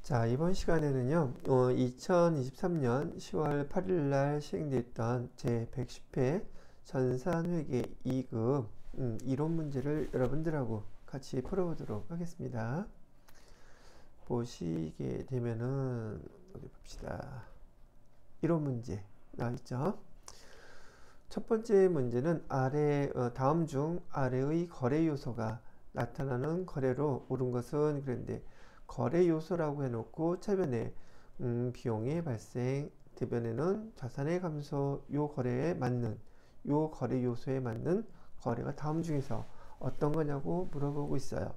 자, 이번 시간에는요, 2023년 10월 8일 날 시행됐던 제110회 전산회계 2급 이론 문제를 여러분들하고 같이 풀어보도록 하겠습니다. 보시게 되면은, 어디 봅시다. 이론 문제 나와있죠? 첫 번째 문제는 다음 중 아래의 거래 요소가 나타나는 거래로 옳은 것은 그런데 거래 요소라고 해놓고 차변에 비용의 발생, 대변에는 자산의 감소, 요 거래 요소에 맞는 거래가 다음 중에서 어떤 거냐고 물어보고 있어요.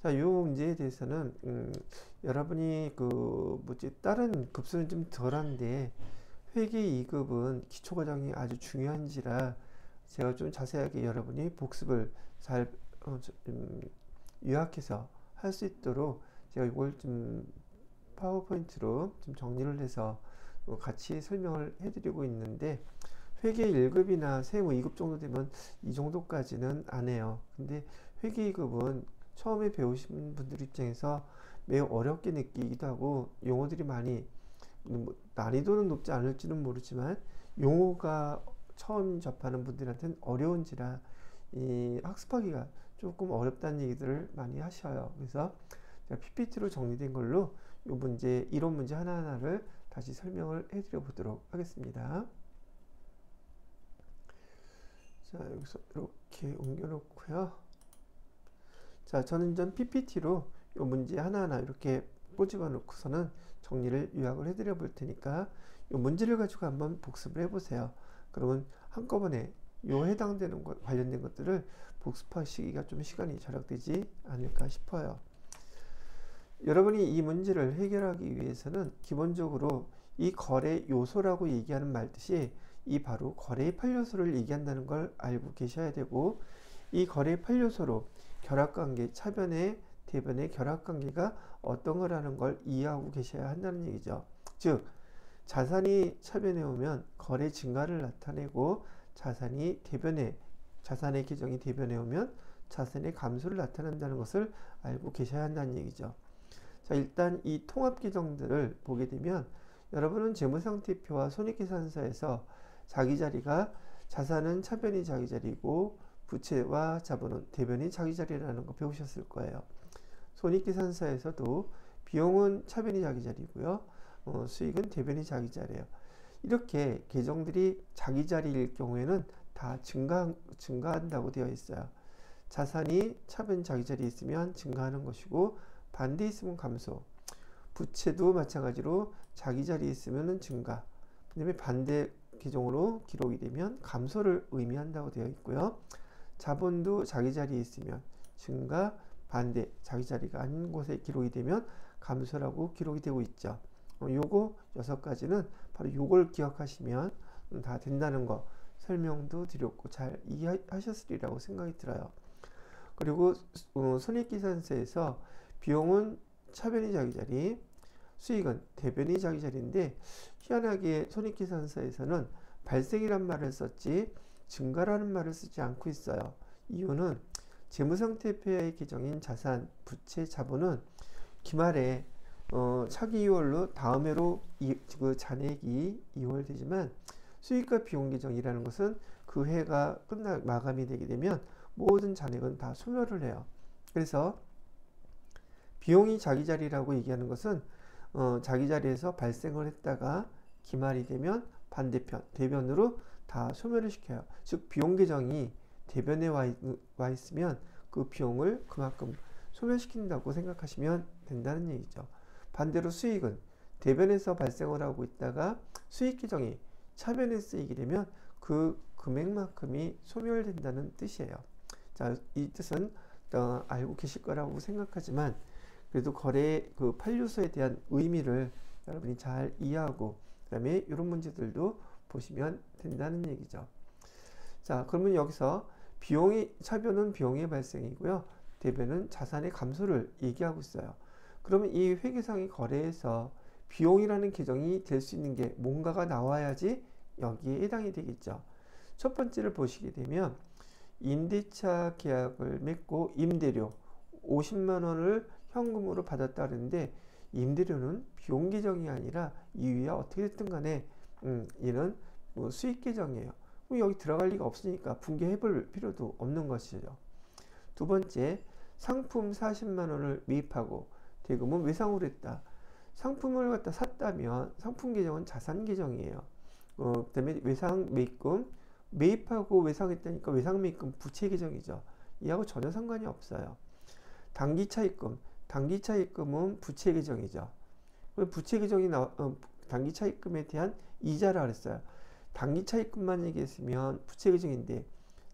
자, 요 문제에 대해서는 여러분이 다른 급수는 좀 덜한데 회계 2급은 기초과정이 아주 중요한지라 제가 좀 자세하게 여러분이 복습을 잘 요약해서 할 수 있도록 제가 이걸 좀 파워포인트로 좀 정리를 해서 같이 설명을 해드리고 있는데, 회계 1급이나 세무 2급 정도 되면 이 정도까지는 안 해요. 근데 회계 2급은 처음에 배우신 분들 입장에서 매우 어렵게 느끼기도 하고 용어들이 많이 난이도는 높지 않을지는 모르지만 용어가 처음 접하는 분들한테는 어려운지라 이 학습하기가 조금 어렵다는 얘기들을 많이 하셔요. 그래서 제가 PPT로 정리된 걸로 이 문제, 이론 문제 하나하나를 다시 설명을 해드려 보도록 하겠습니다. 자, 여기서 이렇게 옮겨 놓고요. 자, 저는 전 PPT로 이 문제 하나하나 이렇게 꼬집어 놓고서는 정리를 요약을 해드려 볼 테니까 이 문제를 가지고 한번 복습을 해보세요. 그러면 한꺼번에 요 해당되는 것, 관련된 것들을 복습하시기가 좀 시간이 절약되지 않을까 싶어요. 여러분이 이 문제를 해결하기 위해서는 기본적으로 이 거래 요소라고 얘기하는 말뜻이 이 바로 거래의 8요소를 얘기한다는 걸 알고 계셔야 되고, 이 거래의 8요소로 결합관계, 차변의 대변의 결합관계가 어떤 거라는 걸 이해하고 계셔야 한다는 얘기죠. 즉 자산이 차변에 오면 거래 증가를 나타내고 자산의 계정이 대변에 오면 자산의 감소를 나타낸다는 것을 알고 계셔야 한다는 얘기죠. 자, 일단 이 통합 계정들을 보게 되면 여러분은 재무상태표와 손익계산서에서 자기 자리가 자산은 차변이 자기 자리고 부채와 자본은 대변이 자기 자리라는 거 배우셨을 거예요. 손익계산서에서도 비용은 차변이 자기 자리고요, 수익은 대변이 자기 자리예요. 이렇게 계정들이 자기 자리일 경우에는 다 증가한다고 되어 있어요. 자산이 차변 자기 자리에 있으면 증가하는 것이고 반대에 있으면 감소. 부채도 마찬가지로 자기 자리에 있으면 증가, 그 다음에 반대 계정으로 기록이 되면 감소를 의미한다고 되어 있고요. 자본도 자기 자리에 있으면 증가, 반대 자기 자리가 아닌 곳에 기록이 되면 감소라고 기록이 되고 있죠. 요거 6가지는 바로 요걸 기억하시면 다 된다는 거 설명도 드렸고 잘 이해하셨으리라고 생각이 들어요. 그리고 손익계산서에서 비용은 차변이 자기 자리, 수익은 대변이 자기 자리인데 희한하게 손익계산서에서는 발생이란 말을 썼지 증가라는 말을 쓰지 않고 있어요. 이유는 재무상태표의 계정인 자산, 부채, 자본은 기말에 차기 2월로 다음 해로 그 잔액이 2월 되지만 수익과 비용 계정이라는 것은 그 해가 마감이 되게 되면 모든 잔액은 다 소멸을 해요. 그래서 비용이 자기 자리라고 얘기하는 것은 자기 자리에서 발생을 했다가 기말이 되면 반대편, 대변으로 다 소멸을 시켜요. 즉 비용 계정이 대변에 와 있으면 그 비용을 그만큼 소멸시킨다고 생각하시면 된다는 얘기죠. 반대로 수익은 대변에서 발생을 하고 있다가 수익 계정이 차변에 쓰이게 되면 그 금액만큼이 소멸된다는 뜻이에요. 자, 이 뜻은 알고 계실 거라고 생각하지만 그래도 거래의 그 8요소에 대한 의미를 여러분이 잘 이해하고 그 다음에 이런 문제들도 보시면 된다는 얘기죠. 자, 그러면 여기서 차변은 비용의 발생이고요, 대변은 자산의 감소를 얘기하고 있어요. 그러면 이 회계상의 거래에서 비용이라는 계정이 될 수 있는 게 뭔가가 나와야지 여기에 해당이 되겠죠. 첫 번째를 보시게 되면 임대차 계약을 맺고 임대료 50만 원을 현금으로 받았다 그랬는데 임대료는 비용 계정이 아니라 이유야 어떻게 됐든 간에 얘는 뭐 수익 계정이에요. 여기 들어갈 리가 없으니까 분개해 볼 필요도 없는 것이죠. 두 번째, 상품 40만 원을 매입하고 대금은 외상으로 했다. 상품을 갖다 샀다면 상품 계정은 자산 계정이에요. 그다음에 외상 매입금, 매입하고 외상했다니까 외상 매입금 부채 계정이죠. 이하고 전혀 상관이 없어요. 단기 차입금, 단기 차입금은 부채 계정이죠. 부채 계정이 단기 차입금에 대한 이자라 그랬어요. 단기 차입금만 얘기했으면 부채 계정인데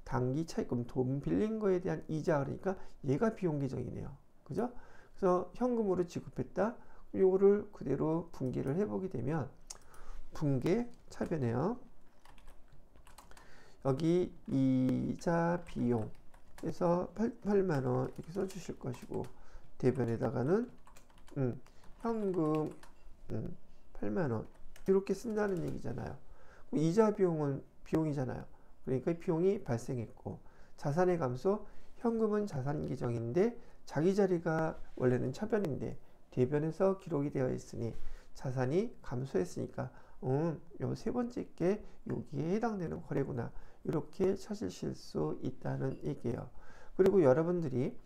단기 차입금, 돈 빌린 거에 대한 이자, 그러니까 얘가 비용 계정이네요. 그죠? 그래서 현금으로 지급했다. 요거를 그대로 분기를 해보게 되면 분계 차변해요. 여기 이자 비용 해서 8만 원 이렇게 써주실 것이고, 대변에다가는 현금 8만 원 이렇게 쓴다는 얘기잖아요. 이자 비용은 비용이잖아요. 그러니까 비용이 발생했고, 자산의 감소, 현금은 자산 계정인데 자기 자리가 원래는 차변인데 대변에서 기록이 되어 있으니 자산이 감소했으니까 요 세 번째 게 여기에 해당되는 거래구나, 이렇게 찾으실 수 있다는 얘기예요. 그리고 여러분들이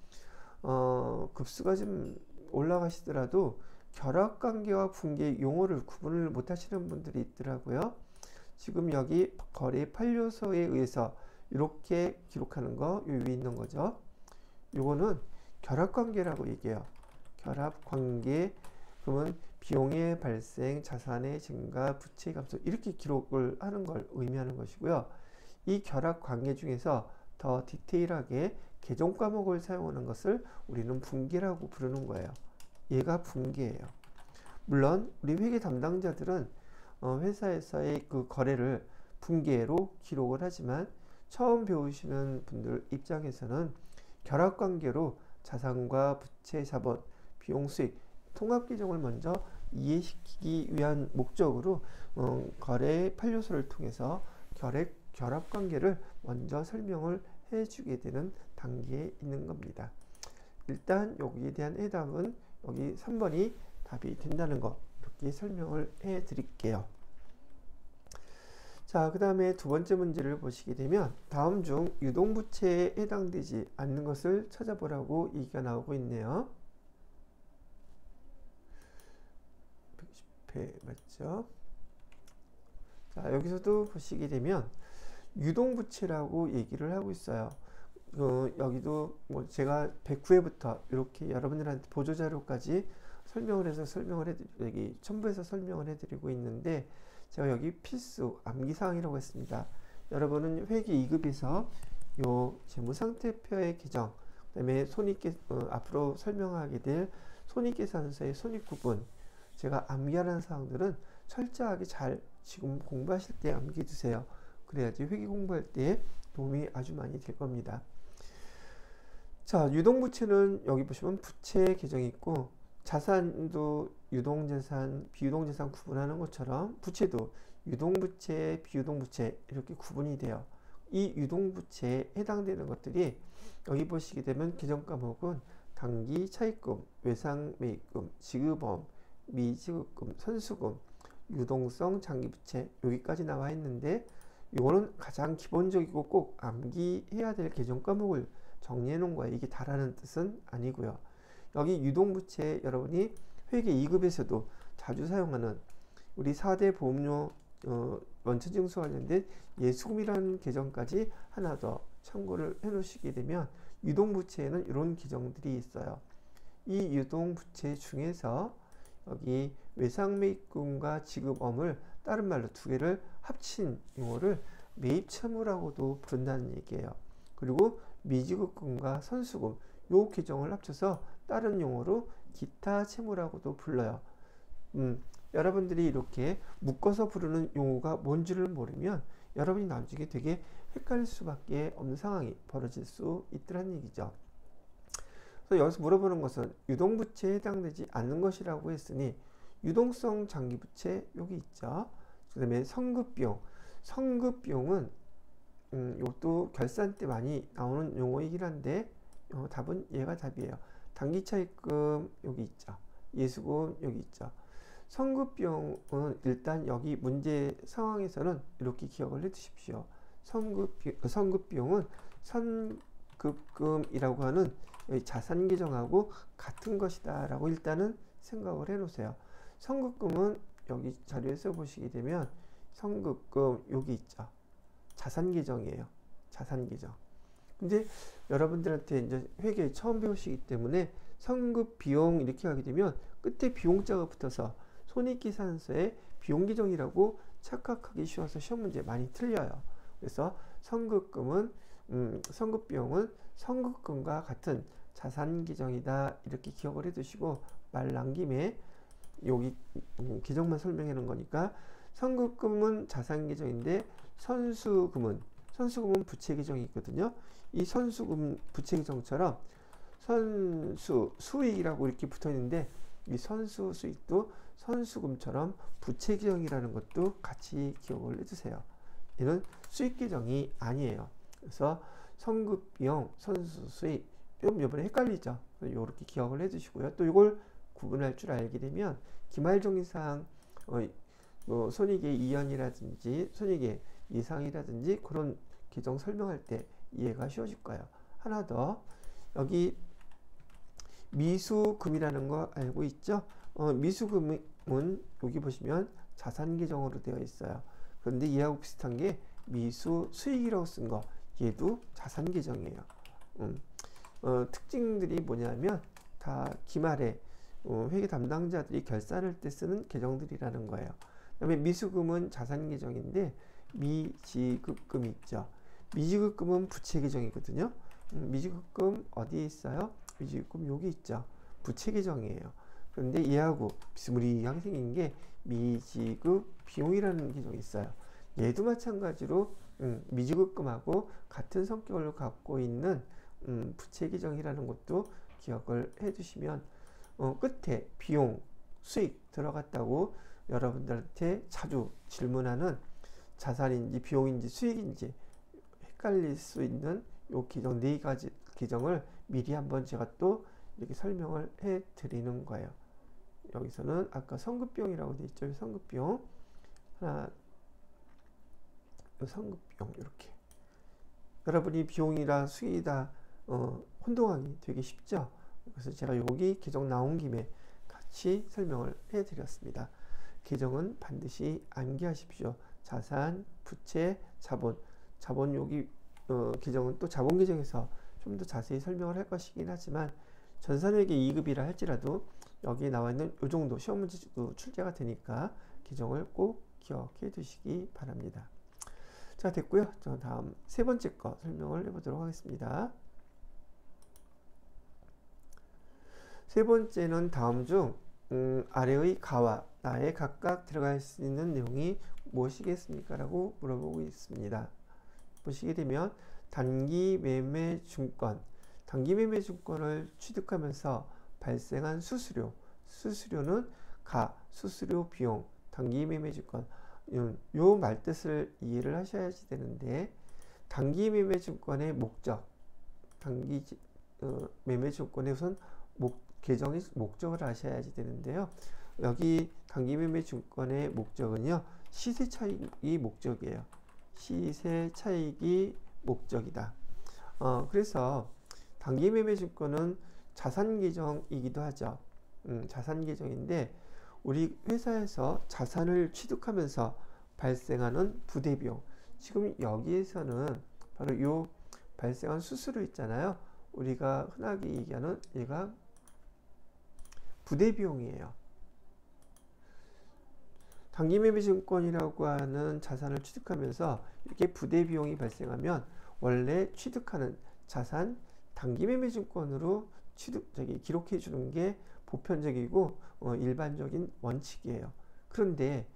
급수가 좀 올라가시더라도 결합관계와 분계 용어를 구분을 못 하시는 분들이 있더라고요. 지금 여기 거래 판료서에 의해서 이렇게 기록하는 거 요 위에 있는 거죠. 요거는 결합관계라고 얘기해요. 결합관계, 그러면 비용의 발생, 자산의 증가, 부채 감소, 이렇게 기록을 하는 걸 의미하는 것이고요. 이 결합관계 중에서 더 디테일하게 계정 과목을 사용하는 것을 우리는 분계라고 부르는 거예요. 얘가 분계예요. 물론 우리 회계 담당자들은 회사에서의 그 거래를 분계로 기록을 하지만 처음 배우시는 분들 입장에서는 결합관계로 자산과 부채, 자본, 비용, 수익, 통합계정을 먼저 이해시키기 위한 목적으로 거래 판료서를 통해서 결합관계를 먼저 설명을 해주게 되는 단계에 있는 겁니다. 일단 여기에 대한 해답은 여기 3번이 답이 된다는 거, 이렇게 설명을 해 드릴게요. 자, 그 다음에 두 번째 문제를 보시게 되면 다음 중 유동부채에 해당되지 않는 것을 찾아보라고 얘기가 나오고 있네요. 110회 맞죠? 자, 여기서도 보시게 되면 유동부채라고 얘기를 하고 있어요. 여기도 뭐 제가 109회부터 이렇게 여러분들한테 보조자료까지 여기 첨부해서 설명을 해드리고 있는데, 제가 여기 필수 암기사항이라고 했습니다. 여러분은 회계 2급에서 요 재무상태표의 개정, 그 다음에 앞으로 설명하게 될 손익계산서의 손익구분, 제가 암기하는 사항들은 철저하게 잘 지금 공부하실 때 암기해 두세요. 그래야지 회계 공부할 때 도움이 아주 많이 될 겁니다. 자, 유동부채는 여기 보시면 부채 계정이 있고, 자산도 유동자산, 비유동자산 구분하는 것처럼 부채도 유동부채, 비유동부채 이렇게 구분이 돼요. 이 유동부채에 해당되는 것들이 여기 보시게 되면 계정 과목은 단기 차입금, 외상 매입금, 지급엄, 미지급금, 선수금, 유동성 장기부채, 여기까지 나와 있는데, 이거는 가장 기본적이고 꼭 암기해야 될 계정 과목을 정리해 놓은 거예요. 이게 다라는 뜻은 아니고요. 여기 유동부채, 여러분이 회계 2급에서도 자주 사용하는 우리 4대 보험료 원천징수 관련된 예수금이라는 계정까지 하나 더 참고를 해 놓으시게 되면 유동부채에는 이런 계정들이 있어요. 이 유동부채 중에서 여기 외상매입금과 지급엄을 다른 말로 두 개를 합친 용어를 매입채무라고도 부른다는 얘기예요. 그리고 미지급금과 선수금, 요 계정을 합쳐서 다른 용어로 기타 채무라고도 불러요. 여러분들이 이렇게 묶어서 부르는 용어가 뭔지를 모르면 여러분이 나중에 되게 헷갈릴 수밖에 없는 상황이 벌어질 수 있더란 얘기죠. 그래서 여기서 물어보는 것은 유동부채에 해당되지 않는 것이라고 했으니 유동성 장기부채 여기 있죠. 그 다음에 성급비용, 성급비용은 이것도 결산 때 많이 나오는 용어이긴 한데 답은 얘가 답이에요. 단기 차입금 여기 있죠. 예수금 여기 있죠. 선급비용은 일단 여기 문제 상황에서는 이렇게 기억을 해 두십시오. 선급비용은 선급금이라고 하는 자산 계정하고 같은 것이다 라고 일단은 생각을 해 놓으세요. 선급금은 여기 자료에 써 보시게 되면 선급금 여기 있죠. 자산 계정이에요. 자산 계정. 근데 여러분들한테 이제 회계 처음 배우시기 때문에 선급 비용 이렇게 하게 되면 끝에 비용자가 붙어서 손익계산서에 비용 계정이라고 착각하기 쉬워서 시험 문제 많이 틀려요. 그래서 선급금은 선급 비용은 선급금과 같은 자산 계정이다 이렇게 기억을 해 두시고 말 나온 김에 여기 계정만 설명해 놓은 거니까 선급금은 자산 계정인데 선수금은 부채 계정이 있거든요. 이 선수금 부채 계정처럼 선수 수익이라고 이렇게 붙어 있는데 이 선수 수익도 선수금처럼 부채 계정이라는 것도 같이 기억을 해주세요. 이는 수익 계정이 아니에요. 그래서 선급 비용, 선수 수익 좀 이번에 헷갈리죠. 이렇게 기억을 해주시고요. 또 이걸 구분할 줄 알게 되면 기말정의상 손익의 이연이라든지 손익의 예상이라든지 그런 계정 설명할 때 이해가 쉬워질 거예요. 하나 더 여기 미수금이라는 거 알고 있죠? 미수금은 여기 보시면 자산 계정으로 되어 있어요. 그런데 얘하고 비슷한 게 미수 수익이라고 쓴 거 얘도 자산 계정이에요. 특징들이 뭐냐면 다 기말에 회계 담당자들이 결산할 때 쓰는 계정들이라는 거예요. 그 다음에 미수금은 자산 계정인데 미지급금이 있죠. 미지급금은 부채 계정이거든요. 미지급금 어디에 있어요? 미지급금 여기 있죠. 부채 계정이에요. 그런데 얘하고 비스무리하게 생긴 게 미지급 비용이라는 계정이 있어요. 얘도 마찬가지로 미지급금하고 같은 성격을 갖고 있는 부채 계정이라는 것도 기억을 해 두시면 끝에 비용, 수익 들어갔다고 여러분들한테 자주 질문하는 자산인지 비용인지 수익인지 헷갈릴 수 있는 요 계정 4가지 계정을 미리 한번 제가 또 이렇게 설명을 해 드리는 거예요. 여기서는 아까 선급비용이라고 되어 있죠. 선급비용 하나, 선급비용 이렇게 여러분이 비용이라 수익이다 혼동하기 되게 쉽죠. 그래서 제가 여기 계정 나온 김에 같이 설명을 해 드렸습니다. 계정은 반드시 암기하십시오. 자산, 부채, 자본 여기 계정은 또 자본 계정에서 좀 더 자세히 설명을 할 것이긴 하지만 전산회계 2급이라 할지라도 여기에 나와 있는 이 정도 시험 문제도 출제가 되니까 계정을 꼭 기억해 두시기 바랍니다. 자, 됐고요. 저 다음 세 번째 거 설명을 해보도록 하겠습니다. 세 번째는 다음 중 아래의 가와 나에 각각 들어갈 수 있는 내용이 무엇이겠습니까? 라고 물어보고 있습니다. 보시게 되면 단기 매매 증권, 단기 매매 증권을 취득하면서 발생한 수수료는 수수료 비용, 단기 매매 증권 요 말뜻을 이해를 하셔야지 되는데 단기 매매 증권의 목적, 단기 매매 증권의 우선 계정의 목적을 아셔야지 되는데요. 여기 단기 매매 증권의 목적은요, 시세 차익이 목적이에요. 시세 차익이 목적이다. 그래서 단기 매매 증권은 자산 계정이기도 하죠. 자산 계정인데 우리 회사에서 자산을 취득하면서 발생하는 부대비용. 지금 여기에서는 바로 요 발생한 수수료 있잖아요. 우리가 흔하게 얘기하는 얘가 부대비용이에요. 단기 매매 증권이라고 하는 자산을 취득하면서 이렇게 부대비용이 발생하면 원래 취득하는 자산 단기 매매 증권으로 기록해 주는 게 보편적이고 일반적인 원칙이에요. 그런데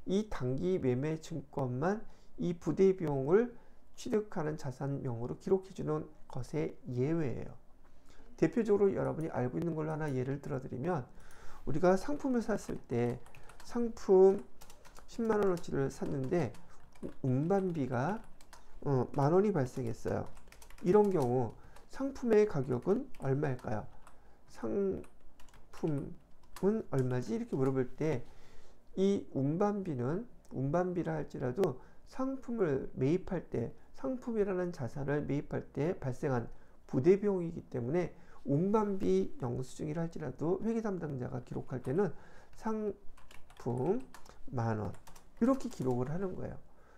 이 단기 매매 증권만 이 부대비용을 취득하는 자산명으로 기록해 주는 것의 예외예요. 대표적으로 여러분이 알고 있는 걸로 하나 예를 들어 드리면 우리가 상품을 샀을 때 상품 10만원어치를 샀는데 운반비가 만원이 발생했어요. 이런 경우 상품의 가격은 얼마일까요? 상품은 얼마지? 이렇게 물어볼 때 이 운반비라 할지라도 상품을 매입할 때, 상품이라는 자산을 매입할 때 발생한 부대비용이기 때문에 운반비 영수증이라 할지라도 회계 담당자가 기록할 때는 상품 10,000원 이렇게 기록을 하는 거예요.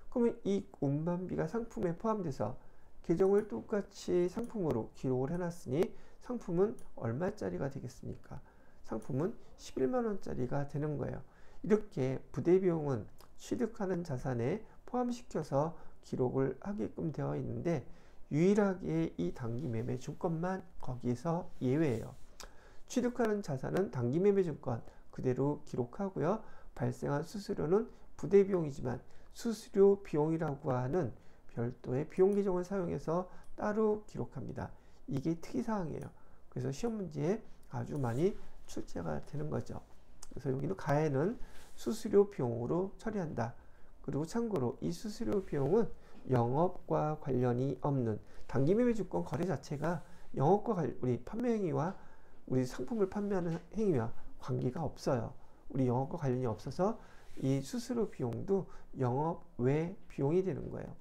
그러면 이 운반비가 상품에 포함돼서 계정을 똑같이 상품으로 기록을 해놨으니 상품은 얼마짜리가 되겠습니까? 상품은 110,000원짜리가 되는 거예요. 이렇게 부대비용은 취득하는 자산에 포함시켜서 기록을 하게끔 되어 있는데 유일하게 이 단기매매증권만 거기서 예외예요. 취득하는 자산은 단기매매증권 그대로 기록하고요. 발생한 수수료는 부대비용이지만 수수료 비용이라고 하는 별도의 비용 계정을 사용해서 따로 기록합니다. 이게 특이사항이에요. 그래서 시험 문제에 아주 많이 출제가 되는 거죠. 그래서 여기는 가해는 수수료 비용으로 처리한다. 그리고 참고로 이 수수료 비용은 영업과 관련이 없는 단기매매증권 거래 자체가 영업과 우리 판매 행위와 우리 상품을 판매하는 행위와 관계가 없어요. 우리 영업과 관련이 없어서 이 수수료 비용도 영업 외 비용이 되는 거예요.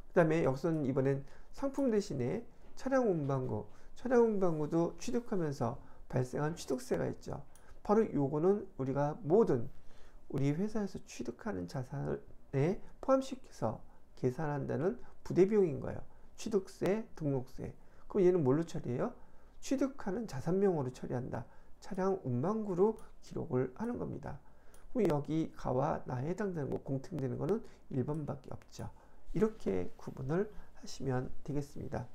그 다음에 여기서는 이번엔 상품 대신에 차량 운반구도 취득하면서 발생한 취득세가 있죠. 바로 요거는 우리가 모든 우리 회사에서 취득하는 자산에 포함시켜서 계산한다는 부대비용인 거예요. 취득세, 등록세. 그럼 얘는 뭘로 처리해요? 취득하는 자산명으로 처리한다. 차량 운반구로 기록을 하는 겁니다. 그럼 여기 가와 나에 해당되는 거, 공통되는 거는 1번밖에 없죠. 이렇게 구분을 하시면 되겠습니다.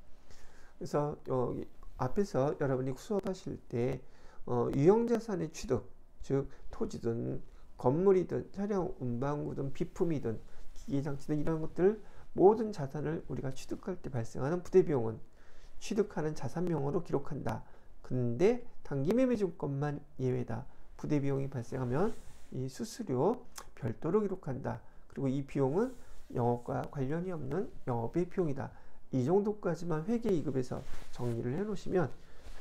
그래서 여기 앞에서 여러분이 수업하실 때 유형자산의 취득, 즉 토지든 건물이든 차량 운반구든 비품이든 기계장치든 이런 것들 모든 자산을 우리가 취득할 때 발생하는 부대비용은 취득하는 자산명으로 기록한다. 근데 단기매매증권만 예외다. 부대비용이 발생하면 이 수수료 별도로 기록한다. 그리고 이 비용은 영업과 관련이 없는 영업의 비용이다. 이 정도까지만 회계 2급에서 정리를 해 놓으시면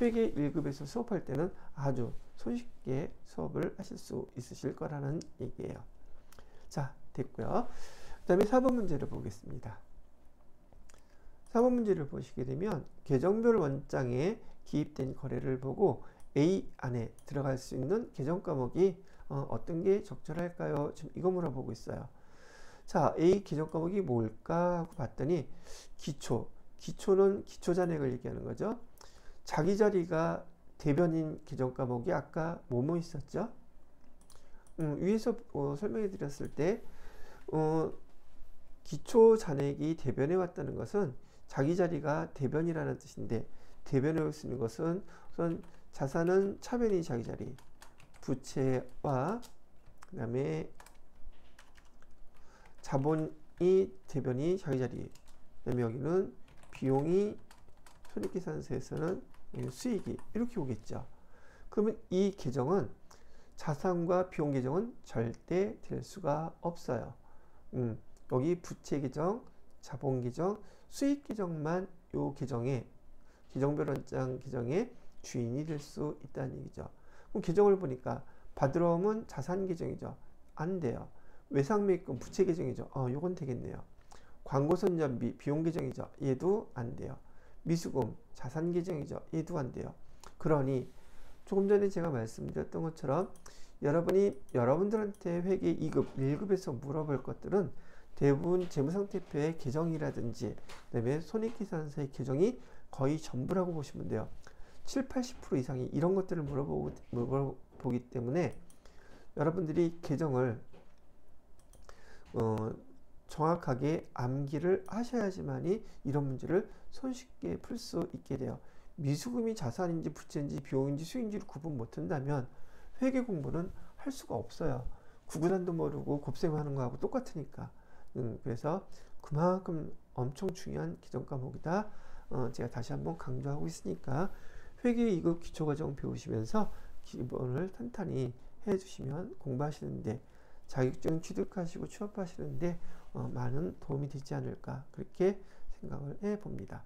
회계 1급에서 수업할 때는 아주 손쉽게 수업을 하실 수 있으실 거라는 얘기예요. 자, 됐고요. 그 다음에 4번 문제를 보겠습니다. 4번 문제를 보시게 되면 계정별 원장에 기입된 거래를 보고 A 안에 들어갈 수 있는 계정 과목이 어떤 게 적절할까요? 지금 이거 물어보고 있어요. 자, A 계정 과목이 뭘까 하고 봤더니 기초는 기초잔액을 얘기하는 거죠. 자기 자리가 대변인 계정 과목이 아까 뭐뭐 있었죠? 위에서 설명해 드렸을 때 기초 잔액이 대변해 왔다는 것은 자기 자리가 대변이라는 뜻인데 대변해 올 수 있는 것은 우선 자산은 차변이 자기 자리, 부채와 그 다음에 자본이 대변이 자기 자리, 그 다음에 여기는 비용이 손익계산서에서는 수익이 이렇게 오겠죠. 그러면 이 계정은 자산과 비용 계정은 절대 될 수가 없어요. 여기 부채 계정, 자본 계정, 수익 계정만 요 계정에 계정별 원장 계정의 주인이 될 수 있다는 얘기죠. 그럼 계정을 보니까 받으러 오면 자산 계정이죠. 안 돼요. 외상매입금 부채 계정이죠. 요건 되겠네요. 광고 선전비 비용 계정이죠. 얘도 안 돼요. 미수금 자산 계정이죠. 얘도 안 돼요. 그러니 조금 전에 제가 말씀드렸던 것처럼 여러분들한테 회계 2급, 1급에서 물어볼 것들은 대부분 재무상태표의 계정이라든지 그다음에 손익계산서의 계정이 거의 전부라고 보시면 돼요. 70-80% 이상이 이런 것들을 물어보기 때문에 여러분들이 계정을 정확하게 암기를 하셔야지만이 이런 문제를 손쉽게 풀 수 있게 돼요. 미수금이 자산인지 부채인지 비용인지 수익인지를 구분 못한다면 회계 공부는 할 수가 없어요. 구구단도 모르고 곱셈하는 거하고 똑같으니까. 그래서 그만큼 엄청 중요한 계정 과목이다. 제가 다시 한번 강조하고 있으니까 회계 2급 기초과정 배우시면서 기본을 탄탄히 해주시면 공부하시는데 자격증 취득하시고 취업하시는데 많은 도움이 되지 않을까 그렇게 생각을 해봅니다.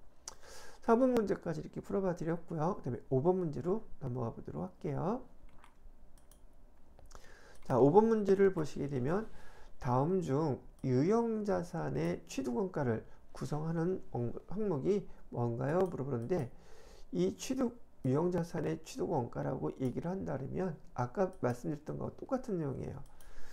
4번 문제까지 이렇게 풀어봐 드렸고요. 그 다음에 5번 문제로 넘어가 보도록 할게요. 자, 5번 문제를 보시게 되면 다음 중 유형자산의 취득원가를 구성하는 항목이 뭔가요? 물어보는데 이 유형자산의 취득원가라고 얘기를 한다면 아까 말씀드렸던 거와 똑같은 내용이에요.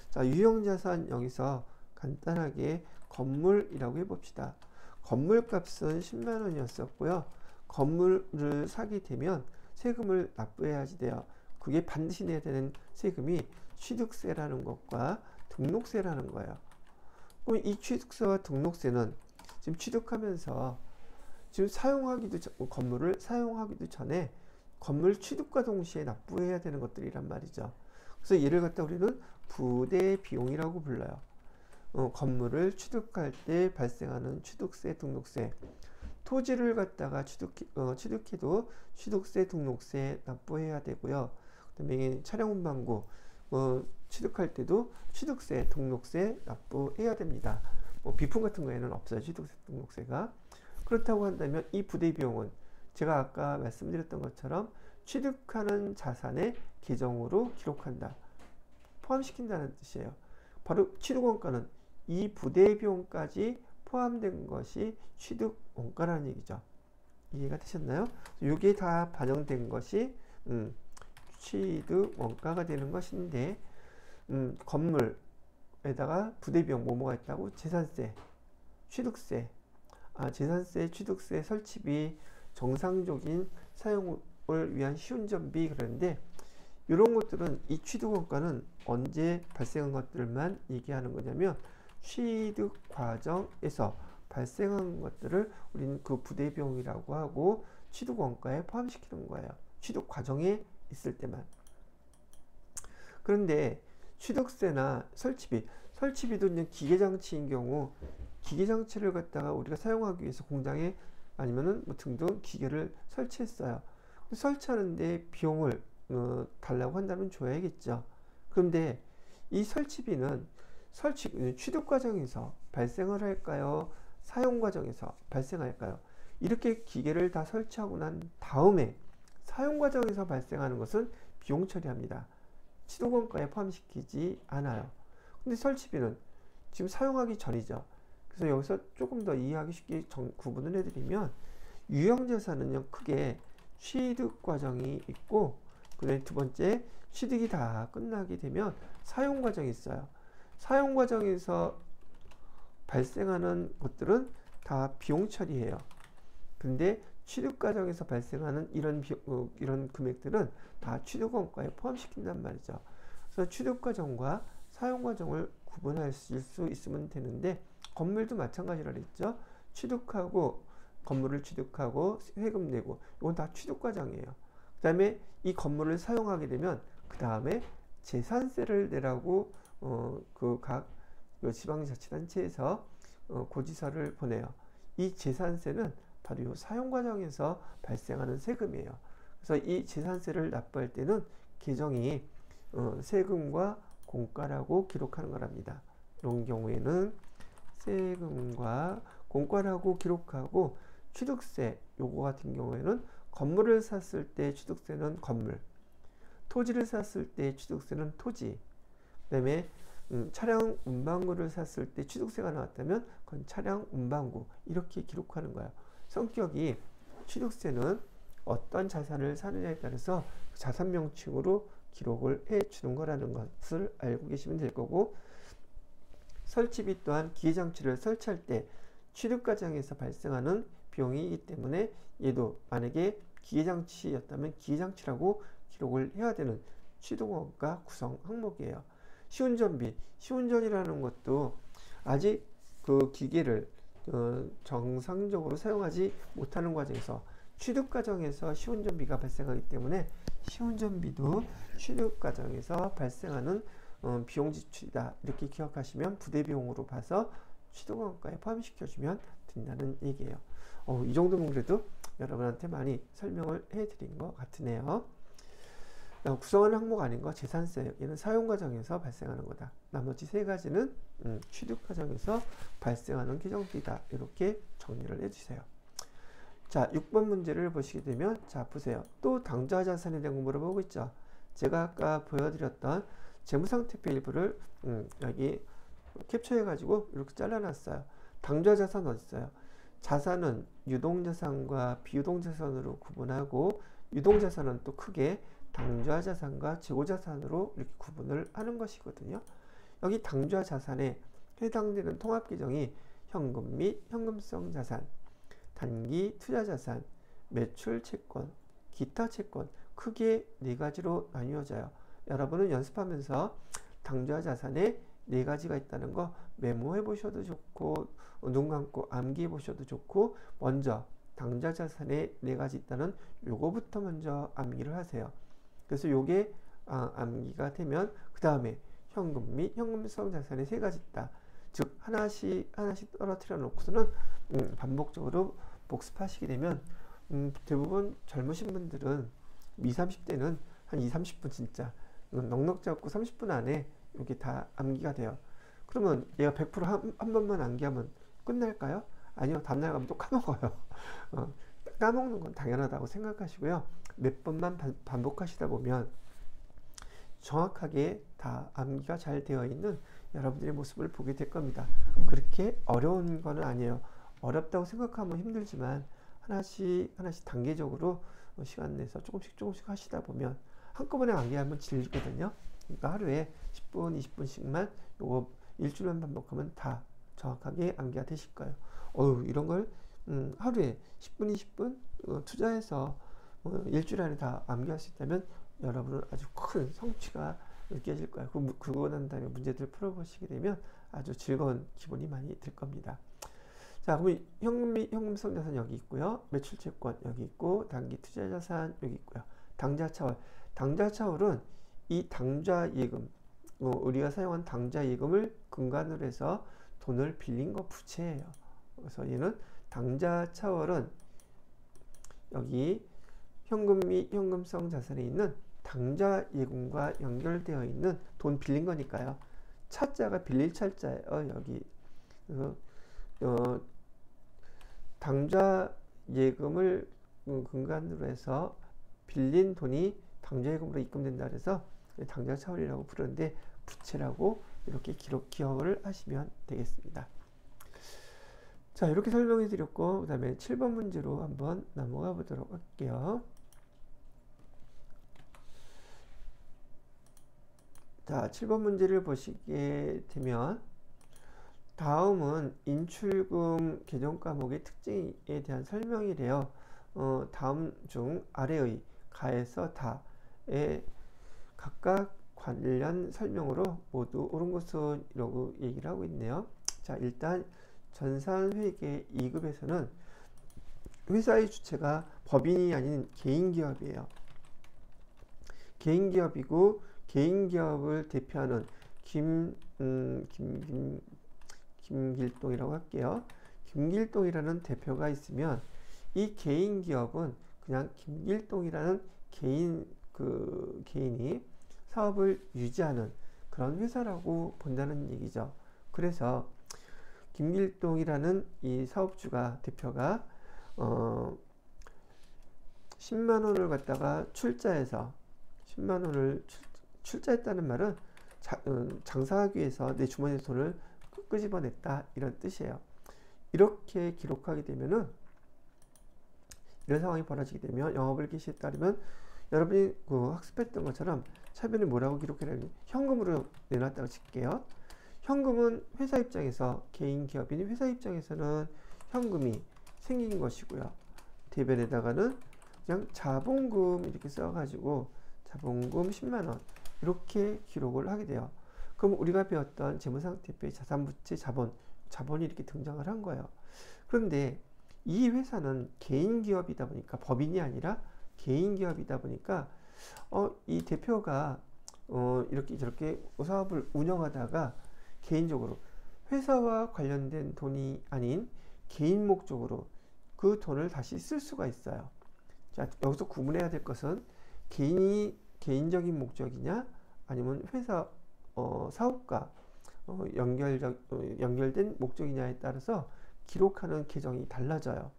자, 유형자산 여기서 간단하게 건물이라고 해봅시다. 건물값은 10만 원이었었고요. 건물을 사게 되면 세금을 납부해야지 돼요. 그게 반드시 내야 되는 세금이 취득세라는 것과 등록세라는 거예요. 그럼 이 취득세와 등록세는 지금 취득하면서 지금 건물을 사용하기도 전에 건물 취득과 동시에 납부해야 되는 것들이란 말이죠. 그래서 얘를 갖다 우리는 부대 비용이라고 불러요. 건물을 취득할 때 발생하는 취득세, 등록세, 토지를 갖다가 취득해도 취득세, 등록세 납부해야 되고요. 그다음에 차량 운반구 취득할 때도 취득세, 등록세 납부해야 됩니다. 비품 같은 거에는 없어요. 취득세, 등록세가. 그렇다고 한다면 이 부대 비용은 제가 아까 말씀드렸던 것처럼 취득하는 자산의 계정으로 기록한다. 포함시킨다는 뜻이에요. 바로 취득원가는 이 부대 비용까지 포함된 것이 취득원가라는 얘기죠. 이해가 되셨나요? 이게 다 반영된 것이 취득원가가 되는 것인데 건물에다가 부대 비용 뭐가 있다고? 재산세, 취득세, 재산세, 취득세, 설치비, 정상적인 사용을 위한 시운전비 그러는데 이런 것들은 이 취득원가는 언제 발생한 것들만 얘기하는 거냐면 취득 과정에서 발생한 것들을 우리는 그 부대 비용이라고 하고 취득원가에 포함시키는 거예요. 취득 과정에 있을 때만. 그런데 취득세나 설치비도 이제 기계장치인 경우 기계장치를 갖다가 우리가 사용하기 위해서 공장에 아니면은 뭐 등등 기계를 설치했어요. 설치하는데 비용을 달라고 한다면 줘야겠죠. 그런데 이 설치비는 취득 과정에서 발생을 할까요? 사용 과정에서 발생할까요? 이렇게 기계를 다 설치하고 난 다음에 사용 과정에서 발생하는 것은 비용 처리합니다. 취득원가에 포함시키지 않아요. 근데 설치비는 지금 사용하기 전이죠. 그래서 여기서 조금 더 이해하기 쉽게 구분을 해드리면 유형자산은요 크게 취득 과정이 있고 그다음에 두 번째 취득이 다 끝나게 되면 사용 과정이 있어요. 사용 과정에서 발생하는 것들은 다 비용 처리해요. 근데 취득 과정에서 발생하는 이런 금액들은 다 취득원가에 포함시킨단 말이죠. 그래서 취득 과정과 사용 과정을 구분하실 수 있으면 되는데 건물도 마찬가지라 그랬죠. 건물을 취득하고 세금 내고 이건 다 취득 과정이에요. 그 다음에 이 건물을 사용하게 되면 그 다음에 재산세를 내라고 각 지방자치단체에서 고지서를 보내요. 이 재산세는 바로 이 사용 과정에서 발생하는 세금이에요. 그래서 이 재산세를 납부할 때는 계정이 세금과 공과라고 기록하는 거랍니다. 이런 경우에는 세금과 공과라고 기록하고 취득세 요거 같은 경우에는 건물을 샀을 때 취득세는 건물, 토지를 샀을 때 취득세는 토지, 그 다음에 차량 운반구를 샀을 때 취득세가 나왔다면 그건 차량 운반구 이렇게 기록하는 거예요. 성격이 취득세는 어떤 자산을 사느냐에 따라서 자산 명칭으로 기록을 해 주는 거라는 것을 알고 계시면 될 거고 설치비 또한 기계장치를 설치할 때 취득 과정에서 발생하는 비용이기 때문에 얘도 만약에 기계장치였다면 기계장치라고 기록을 해야 되는 취득원가 구성 항목이에요. 시운전이라는 것도 아직 그 기계를 정상적으로 사용하지 못하는 과정에서 취득 과정에서 시운전비가 발생하기 때문에 시운전비도 취득 과정에서 발생하는 비용 지출이다 이렇게 기억하시면 부대비용으로 봐서 취득원가에 포함시켜주면 된다는 얘기예요. 이 정도면 그래도 여러분한테 많이 설명을 해드린 것 같으네요. 구성하는 항목 아닌 거 재산세, 얘는 사용 과정에서 발생하는 거다. 나머지 세 가지는 취득 과정에서 발생하는 계정비다. 이렇게 정리를 해주세요. 자, 6번 문제를 보시게 되면, 자, 보세요. 또 당좌 자산에 대한 거 물어보고 있죠. 제가 아까 보여드렸던 재무상태표 일부를 여기 캡처해가지고 이렇게 잘라놨어요. 당좌 자산 어디 있어요? 자산은 유동자산과 비유동자산으로 구분하고, 유동자산은 또 크게 당좌 자산과 재고자산으로 이렇게 구분을 하는 것이거든요. 여기 당좌 자산에 해당되는 통합 계정이 현금 및 현금성 자산, 단기 투자 자산, 매출 채권, 기타 채권, 크게 네 가지로 나뉘어져요. 여러분은 연습하면서 당좌 자산에 네 가지가 있다는 거 메모해 보셔도 좋고, 눈 감고 암기해 보셔도 좋고, 먼저 당좌 자산에 네 가지 있다는 요거부터 먼저 암기를 하세요. 그래서 요게 암기가 되면 그 다음에 현금 및 현금성 자산에 세 가지 있다. 즉 하나씩 떨어뜨려 놓고서는 반복적으로 복습하시게 되면 대부분 젊으신 분들은 20, 30대는 한 2, 30분 진짜 넉넉 잡고 30분 안에 이게 다 암기가 돼요. 그러면 얘가 100% 한 번만 암기하면 끝날까요? 아니요. 다음날 가면 또 까먹어요. 까먹는 건 당연하다고 생각하시고요. 몇 번만 반복하시다 보면 정확하게 다 암기가 잘 되어 있는 여러분들의 모습을 보게 될 겁니다. 그렇게 어려운 거는 아니에요. 어렵다고 생각하면 힘들지만 하나씩 단계적으로 시간 내서 조금씩 하시다 보면 한꺼번에 암기하면 질리거든요. 그러니까 하루에 10분, 20분씩만 요거 일주일만 반복하면 다 정확하게 암기가 되실 거예요. 이런 걸 하루에 10분, 20분 투자해서 일주일 안에 다 암기할 수 있다면 여러분은 아주 큰 성취가 느껴질 거예요. 그거 난 다음에 문제들 풀어보시게 되면 아주 즐거운 기분이 많이 들 겁니다. 자, 그럼 현금 및 현금성 자산 여기 있고요. 매출 채권 여기 있고, 단기 투자 자산 여기 있고요. 당좌 차월. 당좌 차월은 이 당좌 예금, 우리가 사용한 당좌 예금을 근간으로 해서 돈을 빌린 거 부채예요. 그래서 얘는 당좌 차월은 여기 현금 및 현금성 자산에 있는 당좌 예금과 연결되어 있는 돈 빌린 거니까요. 차자가 빌릴 차자예요. 여기 당좌 예금을 근간으로 해서 빌린 돈이 당좌 예금으로 입금된다 그래서 당좌 차월이라고 부르는데 부채라고 이렇게 기억을 하시면 되겠습니다. 자, 이렇게 설명해 드렸고, 그 다음에 7번 문제로 한번 넘어가 보도록 할게요. 자, 7번 문제를 보시게 되면, 다음은 인출금 개정 과목의 특징에 대한 설명이래요. 다음 중 아래의 가에서 다에 각각 관련 설명으로 모두 옳은 것이라고 얘기를 하고 있네요. 자, 일단 전산회계 2급에서는 회사의 주체가 법인이 아닌 개인기업이에요. 개인기업이고, 개인기업을 대표하는 김길동이라고 할게요. 김길동이라는 대표가 있으면 이 개인기업은 그냥 김길동이라는 개인이 사업을 유지하는 그런 회사라고 본다는 얘기죠. 그래서 김길동이라는 이 사업주가 대표가 10만 원을 갖다가 출자해서 10만 원을 출자했다는 말은 장사하기 위해서 내 주머니에서 돈을 끄집어냈다 이런 뜻이에요. 이렇게 기록하게 되면은 이런 상황이 벌어지게 되면 영업을 개시에 따르면 여러분이 학습했던 것처럼 차변에 뭐라고 기록해라면 현금으로 내놨다고 칠게요. 현금은 회사 입장에서 개인 기업인 회사 입장에서는 현금이 생긴 것이고요. 대변에다가는 그냥 자본금 이렇게 써가지고 자본금 10만 원 이렇게 기록을 하게 돼요. 그럼 우리가 배웠던 재무상태표의 자산부채 자본이 이렇게 등장을 한 거예요. 그런데 이 회사는 개인 기업이다 보니까 법인이 아니라 개인 기업이다 보니까 이 대표가 이렇게 저렇게 사업을 운영하다가 개인적으로 회사와 관련된 돈이 아닌 개인 목적으로 그 돈을 다시 쓸 수가 있어요. 자, 여기서 구분해야 될 것은 개인적인 목적이냐 아니면 회사 사업과 연결된 목적이냐에 따라서 기록하는 계정이 달라져요.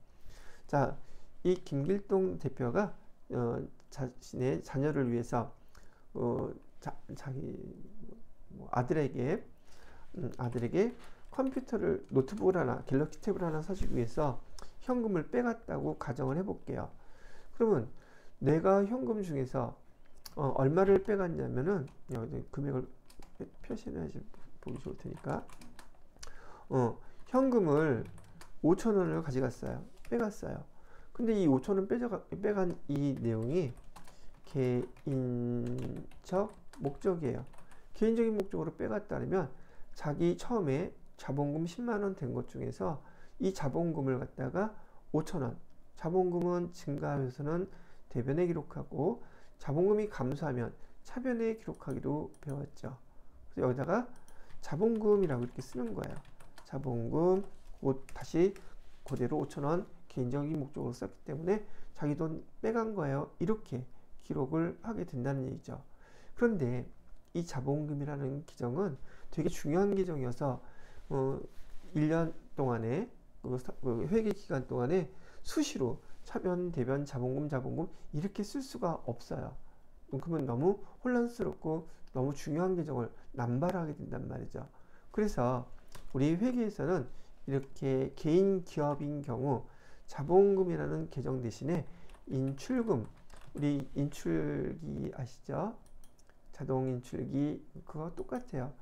자, 이 김길동 대표가 자신의 자녀를 위해서 자기 아들에게 컴퓨터를 노트북을 하나 갤럭시 탭을 하나 사주기 위해서 현금을 빼갔다고 가정을 해볼게요. 그러면 내가 현금 중에서 얼마를 빼갔냐면은 여기 금액을 표시해야지 보기 좋을 테니까 현금을 5,000원을 가져갔어요. 빼갔어요. 근데 이 5,000원 빼간 이 내용이 개인적 목적이에요. 개인적인 목적으로 빼갔다면 자기 처음에 자본금 10만원 된 것 중에서 이 자본금을 갖다가 5,000원, 자본금은 증가하면서는 대변에 기록하고 자본금이 감소하면 차변에 기록하기로 배웠죠. 그래서 여기다가 자본금이라고 이렇게 쓰는 거예요. 자본금, 다시 그대로 5,000원 개인적인 목적으로 썼기 때문에 자기 돈 빼간 거예요. 이렇게 기록을 하게 된다는 얘기죠. 그런데 이 자본금이라는 기정은 되게 중요한 기정이어서 1년 동안에 그 회계 기간 동안에 수시로 차변, 대변, 자본금 이렇게 쓸 수가 없어요. 그러면 너무 혼란스럽고 너무 중요한 계정을 남발하게 된단 말이죠. 그래서 우리 회계에서는 이렇게 개인 기업인 경우 자본금이라는 계정 대신에 인출금, 우리 인출기 아시죠? 자동 인출기 그거 똑같아요.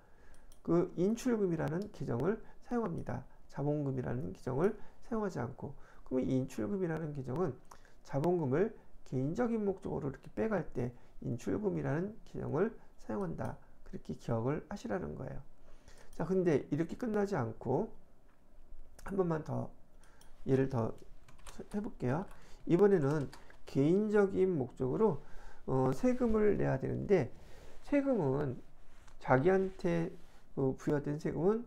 그 인출금이라는 계정을 사용합니다. 자본금이라는 계정을 사용하지 않고. 그러면 인출금이라는 계정은 자본금을 개인적인 목적으로 이렇게 빼갈 때 인출금이라는 계정을 사용한다. 그렇게 기억을 하시라는 거예요. 자, 근데 이렇게 끝나지 않고 한 번만 더 예를 더 해볼게요. 이번에는 개인적인 목적으로 세금을 내야 되는데 세금은 자기한테 부여된 세금은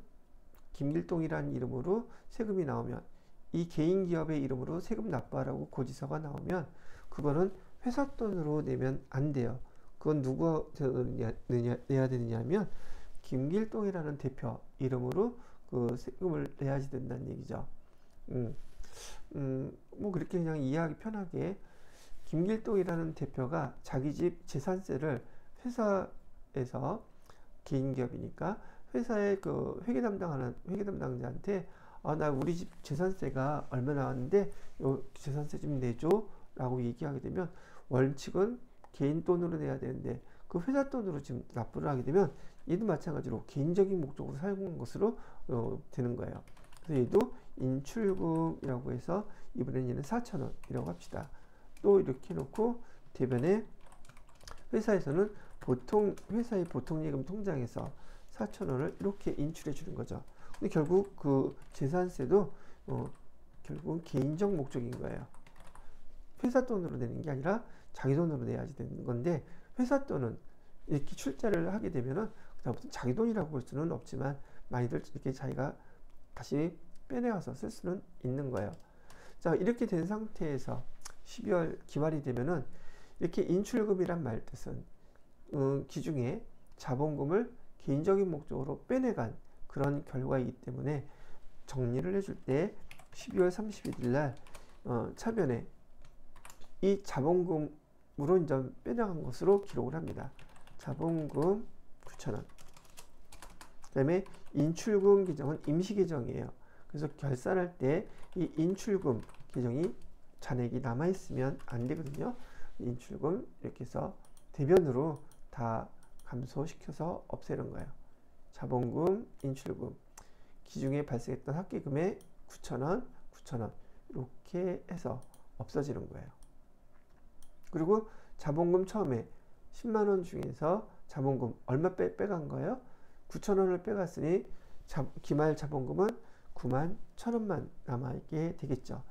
김길동이라는 이름으로 세금이 나오면 이 개인 기업의 이름으로 세금 납부하라고 고지서가 나오면 그거는 회사 돈으로 내면 안 돼요. 그건 누가 내야 되느냐 하면 김길동이라는 대표 이름으로 그 세금을 내야지 된다는 얘기죠. 뭐 그렇게 그냥 이해하기 편하게 김길동이라는 대표가 자기 집 재산세를 회사에서 개인 기업이니까 회사의 그 회계 담당자한테 나 우리 집 재산세가 얼마 나왔는데 요 재산세 좀 내줘 라고 얘기하게 되면 원칙은 개인 돈으로 내야 되는데 그 회사 돈으로 지금 납부를 하게 되면 얘도 마찬가지로 개인적인 목적으로 사용한 것으로 되는 거예요. 그래서 얘도 인출금이라고 해서 이번엔 얘는 4,000원이라고 합시다. 또 이렇게 해놓고 대변에 회사에서는 회사의 보통예금 통장에서 4,000원을 이렇게 인출해 주는 거죠. 근데 결국 그 재산세도 결국은 개인적 목적인 거예요. 회사 돈으로 내는 게 아니라 자기 돈으로 내야지 되는 건데 회사 돈은 이렇게 출자를 하게 되면은 그다음부터 자기 돈이라고 볼 수는 없지만 많이들 이렇게 자기가 다시 빼내와서 쓸 수는 있는 거예요. 자, 이렇게 된 상태에서 12월 기말이 되면은 이렇게 인출금이란 말 뜻은 기중에 자본금을 개인적인 목적으로 빼내간 그런 결과이기 때문에 정리를 해줄 때 12월 31일 날 차변에 이 자본금으로 이제 빼나간 것으로 기록을 합니다. 자본금 9,000원. 그 다음에 인출금 계정은 임시 계정이에요. 그래서 결산할 때 이 인출금 계정이 잔액이 남아있으면 안 되거든요. 인출금 이렇게 해서 대변으로 다 감소시켜서 없애는 거예요. 자본금, 인출금, 기중에 발생했던 합계금의 9,000원, 9,000원 이렇게 해서 없어지는 거예요. 그리고 자본금 처음에 10만원 중에서 자본금 얼마 빼간 거예요? 9,000원을 빼갔으니 기말 자본금은 91,000원만 남아있게 되겠죠.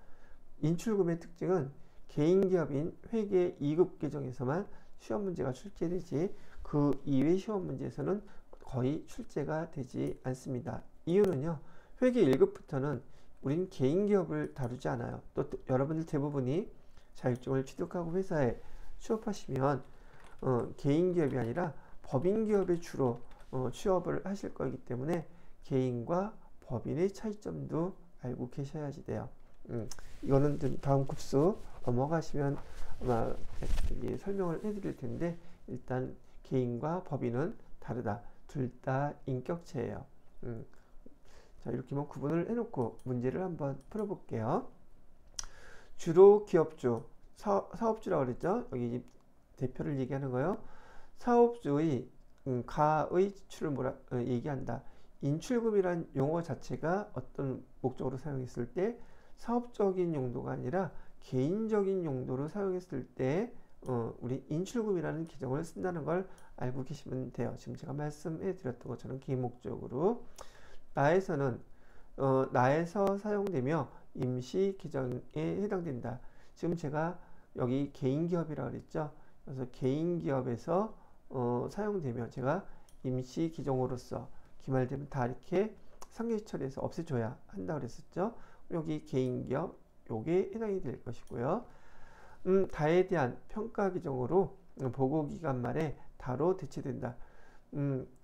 인출금의 특징은 개인기업인 회계 2급 계정에서만 시험 문제가 출제되지 그 이외 시험 문제에서는 거의 출제가 되지 않습니다. 이유는요. 회계 1급부터는 우린 개인기업을 다루지 않아요. 또 여러분들 대부분이 자격증을 취득하고 회사에 취업하시면 개인기업이 아니라 법인기업에 주로 취업을 하실 거기 때문에 개인과 법인의 차이점도 알고 계셔야지 돼요. 이거는 다음 급수 넘어가시면 아마 설명을 해드릴 텐데, 일단 개인과 법인은 다르다. 둘 다 인격체예요. 자, 이렇게만 구분을 해놓고 문제를 한번 풀어볼게요. 주로 기업주, 사업주라고 그랬죠? 여기 대표를 얘기하는 거예요. 사업주의 가의 지출을 얘기한다. 인출금이란 용어 자체가 어떤 목적으로 사용했을 때 사업적인 용도가 아니라 개인적인 용도로 사용했을 때 우리 인출금이라는 규정을 쓴다는 걸 알고 계시면 돼요. 지금 제가 말씀해 드렸던 것처럼 개인 목적으로 나에서는 나에서 사용되며 임시 규정에 해당된다. 지금 제가 여기 개인 기업이라고 그랬죠. 그래서 개인 기업에서 사용되면 제가 임시 기종으로서 기말되면 다 이렇게 상시 처리해서 없애줘야 한다고 그랬었죠. 여기 개인 기업 요게 해당이 될 것이고요. 다에 대한 평가 규정으로 보고 기간 말에 다로 대체된다.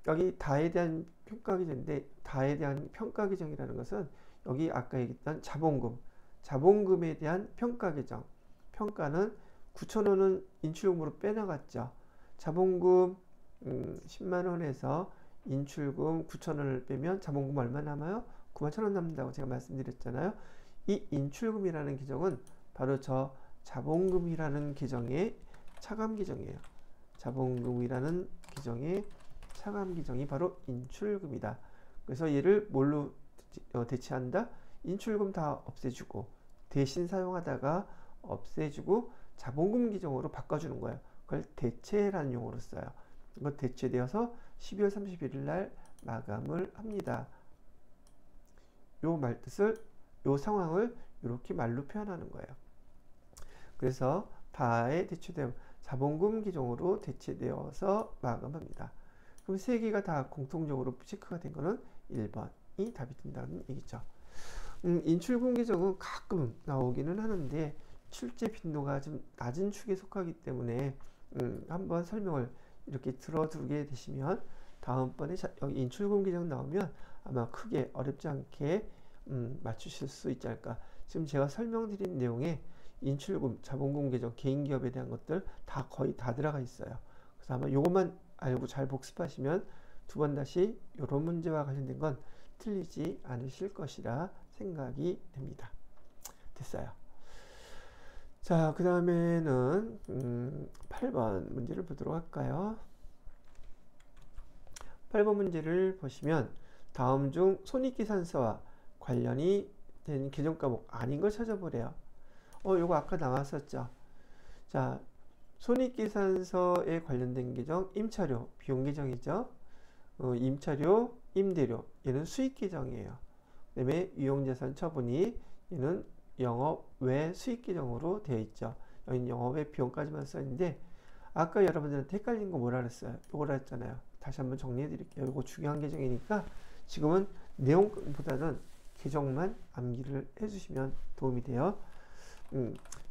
여기 다에 대한 평가 규정인데, 다에 대한 평가 규정이라는 것은 여기 아까 얘기했던 자본금에 대한 평가 규정. 평가는 9,000원은 인출금으로 빼나갔죠. 자본금 10만원에서 인출금 9,000원을 빼면 자본금 얼마 남아요? 91,000원 남는다고 제가 말씀드렸잖아요. 이 인출금이라는 규정은 바로 저 자본금이라는 규정의 차감 규정이에요. 자본금이라는 규정의 차감 규정이 바로 인출금이다. 그래서 얘를 뭘로 대체한다? 인출금 다 없애주고 대신 사용하다가 없애주고 자본금 규정으로 바꿔주는 거예요. 그걸 대체라는 용어로 써요. 이거 대체되어서 12월 31일 날 마감을 합니다. 요 말뜻을, 요 상황을 이렇게 말로 표현하는 거예요. 그래서 다에 대체되면 자본금 규정으로 대체되어서 마감합니다. 그럼 세 개가 다 공통적으로 체크가 된 거는 1번이 답이 된다는 얘기죠. 인출금 규정은 가끔 나오기는 하는데 출제 빈도가 좀 낮은 축에 속하기 때문에 한번 설명을 이렇게 들어두게 되시면 다음번에 여기 인출금 규정 나오면 아마 크게 어렵지 않게 맞추실 수 있지 않을까. 지금 제가 설명드린 내용에 인출금, 자본금 규정, 개인기업에 대한 것들 다 거의 다 들어가 있어요. 그래서 아마 이것만 알고 잘 복습하시면 두 번 다시 이런 문제와 관련된 건 틀리지 않으실 것이라 생각이 됩니다. 됐어요. 자, 그 다음에는 8번 문제를 보도록 할까요? 8번 문제를 보시면 다음 중 손익계산서와 관련이 된 개정 과목 아닌 걸 찾아보래요. 요거 아까 나왔었죠. 자, 손익계산서에 관련된 계정, 임차료, 비용 계정이죠. 임차료, 임대료, 얘는 수익 계정이에요. 그 다음에 유용자산 처분이 얘는 영업 외 수익 계정으로 되어 있죠. 여기는 영업 외 비용까지만 써있는데, 아까 여러분들한테 헷갈린 거 뭐라 그랬어요? 요거라 했잖아요. 다시 한번 정리해 드릴게요. 이거 중요한 계정이니까 지금은 내용보다는 계정만 암기를 해주시면 도움이 돼요.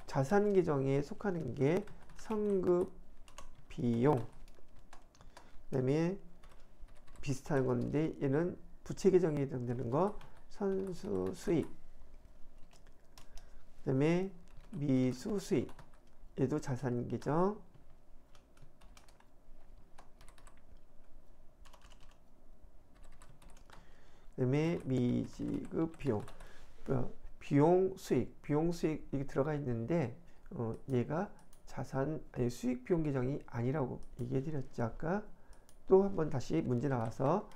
자산 계정에 속하는 게 성급 비용, 그 다음에 비슷한 건데 얘는 부채 계정에 해당되는 거 선수 수익, 그 다음에 미수 수익, 얘도 자산 계정, 그 다음에 미지급 비용, 비용 수익, 비용 수익 이게 들어가 있는데 얘가 자산 아니 수익 비용 계정이 아니라고 얘기해 드렸죠. 아까 또 한번 다시 문제 나와서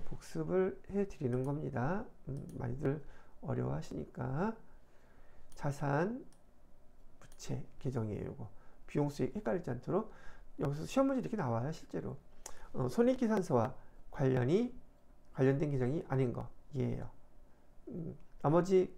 복습을 해 드리는 겁니다. 많이들 어려워하시니까. 자산 부채 계정이에요. 요거 비용 수익 헷갈리지 않도록 여기서 시험 문제 이렇게 나와요. 실제로 손익계산서와 관련된 계정이 아닌 거 이해해요. 나머지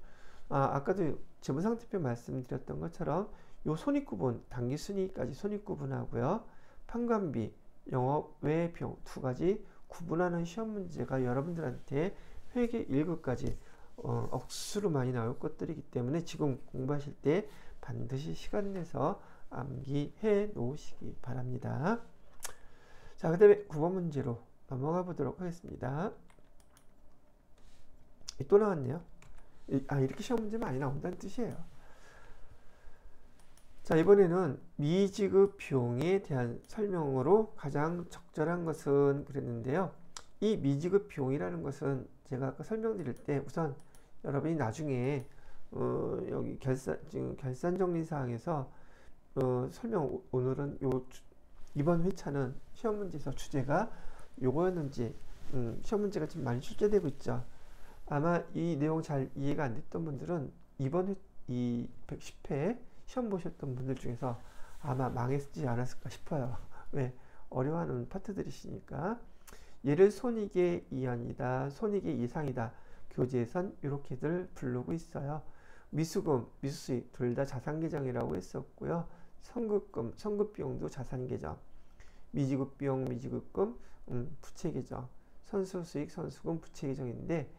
아까도 재무상태표 말씀드렸던 것처럼 요 손익구분, 당기순이익까지 손익구분하고요, 판관비, 영업 외 비용 두 가지 구분하는 시험 문제가 여러분들한테 회계 1급까지 억수로 많이 나올 것들이기 때문에 지금 공부하실 때 반드시 시간 내서 암기해 놓으시기 바랍니다. 자, 그 다음에 9번 문제로 넘어가 보도록 하겠습니다. 또 나왔네요. 이렇게 시험 문제 많이 나온다는 뜻이에요. 자, 이번에는 미지급 비용에 대한 설명으로 가장 적절한 것은 그랬는데요. 이 미지급 비용이라는 것은 제가 아까 설명드릴 때 우선 여러분이 나중에 여기 결산정리사항에서 설명, 오늘은 이번 회차는 시험 문제에서 주제가 요거였는지 시험 문제가 지금 많이 출제되고 있죠. 아마 이 내용 잘 이해가 안 됐던 분들은 이번 이 110회 시험 보셨던 분들 중에서 아마 망했지 않았을까 싶어요. 왜? 어려워하는 파트들이시니까. 얘를 손익의 이하이다, 손익의 이상이다. 교재에선 이렇게들 부르고 있어요. 미수금, 미수수익 둘 다 자산계정이라고 했었고요. 선급금, 선급비용도 자산계정. 미지급비용, 미지급금, 부채계정. 선수수익, 선수금, 부채계정인데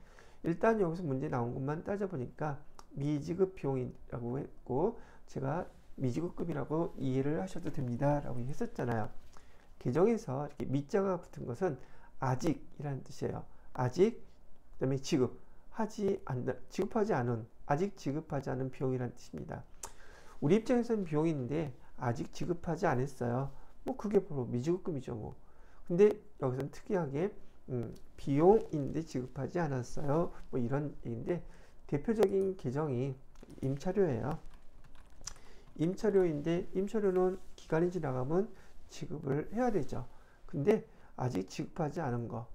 일단 여기서 문제 나온 것만 따져보니까 미지급비용이라고 했고 제가 미지급금이라고 이해를 하셔도 됩니다 라고 했었잖아요. 계정에서 이렇게 미자가 붙은 것은 아직이라는 뜻이에요. 아직, 그 다음에 지급하지 않은, 아직 지급하지 않은 비용이라는 뜻입니다. 우리 입장에서는 비용인데 아직 지급하지 않았어요. 뭐 그게 바로 미지급금이죠 뭐. 근데 여기서는 특이하게 비용인데 지급하지 않았어요. 뭐 이런 얘기인데 대표적인 계정이 임차료예요. 임차료인데 임차료는 기간이 지나가면 지급을 해야 되죠. 근데 아직 지급하지 않은 거,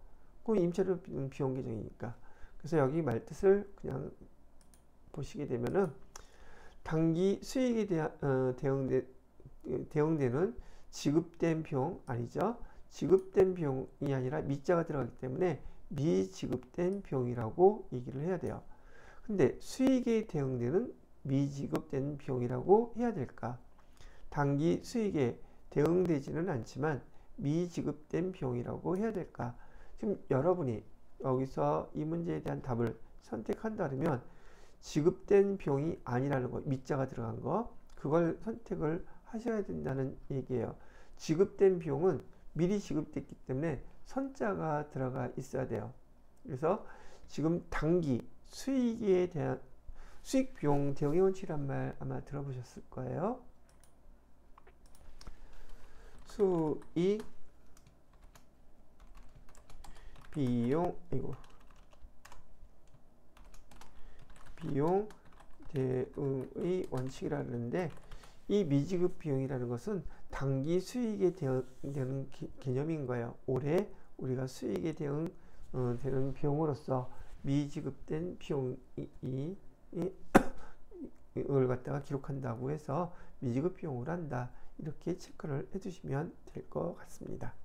그 임차료 비용 계정이니까. 그래서 여기 말뜻을 그냥 보시게 되면은 당기 수익에 대응되는 지급된 비용 아니죠. 지급된 비용이 아니라 미자가 들어가기 때문에 미지급된 비용이라고 얘기를 해야 돼요. 근데 수익에 대응되는 미지급된 비용이라고 해야 될까? 당기 수익에 대응되지는 않지만 미지급된 비용이라고 해야 될까? 지금 여러분이 여기서 이 문제에 대한 답을 선택한다면 지급된 비용이 아니라는 거, 미자가 들어간 거, 그걸 선택을 하셔야 된다는 얘기예요. 지급된 비용은 미리 지급됐기 때문에 선자가 들어가 있어야 돼요. 그래서 지금 당기 수익에 대한 수익 비용 대응의 원칙이란 말 아마 들어보셨을 거예요. 수익 비용 비용 대응의 원칙이라는데 이 미지급 비용이라는 것은 당기 수익에 대응되는 개념인 거예요. 올해 우리가 수익에 대응되는 비용으로서 미지급된 비용이 을 갖다가 기록한다고 해서 미지급 비용을 한다. 이렇게 체크를 해주시면 될 것 같습니다.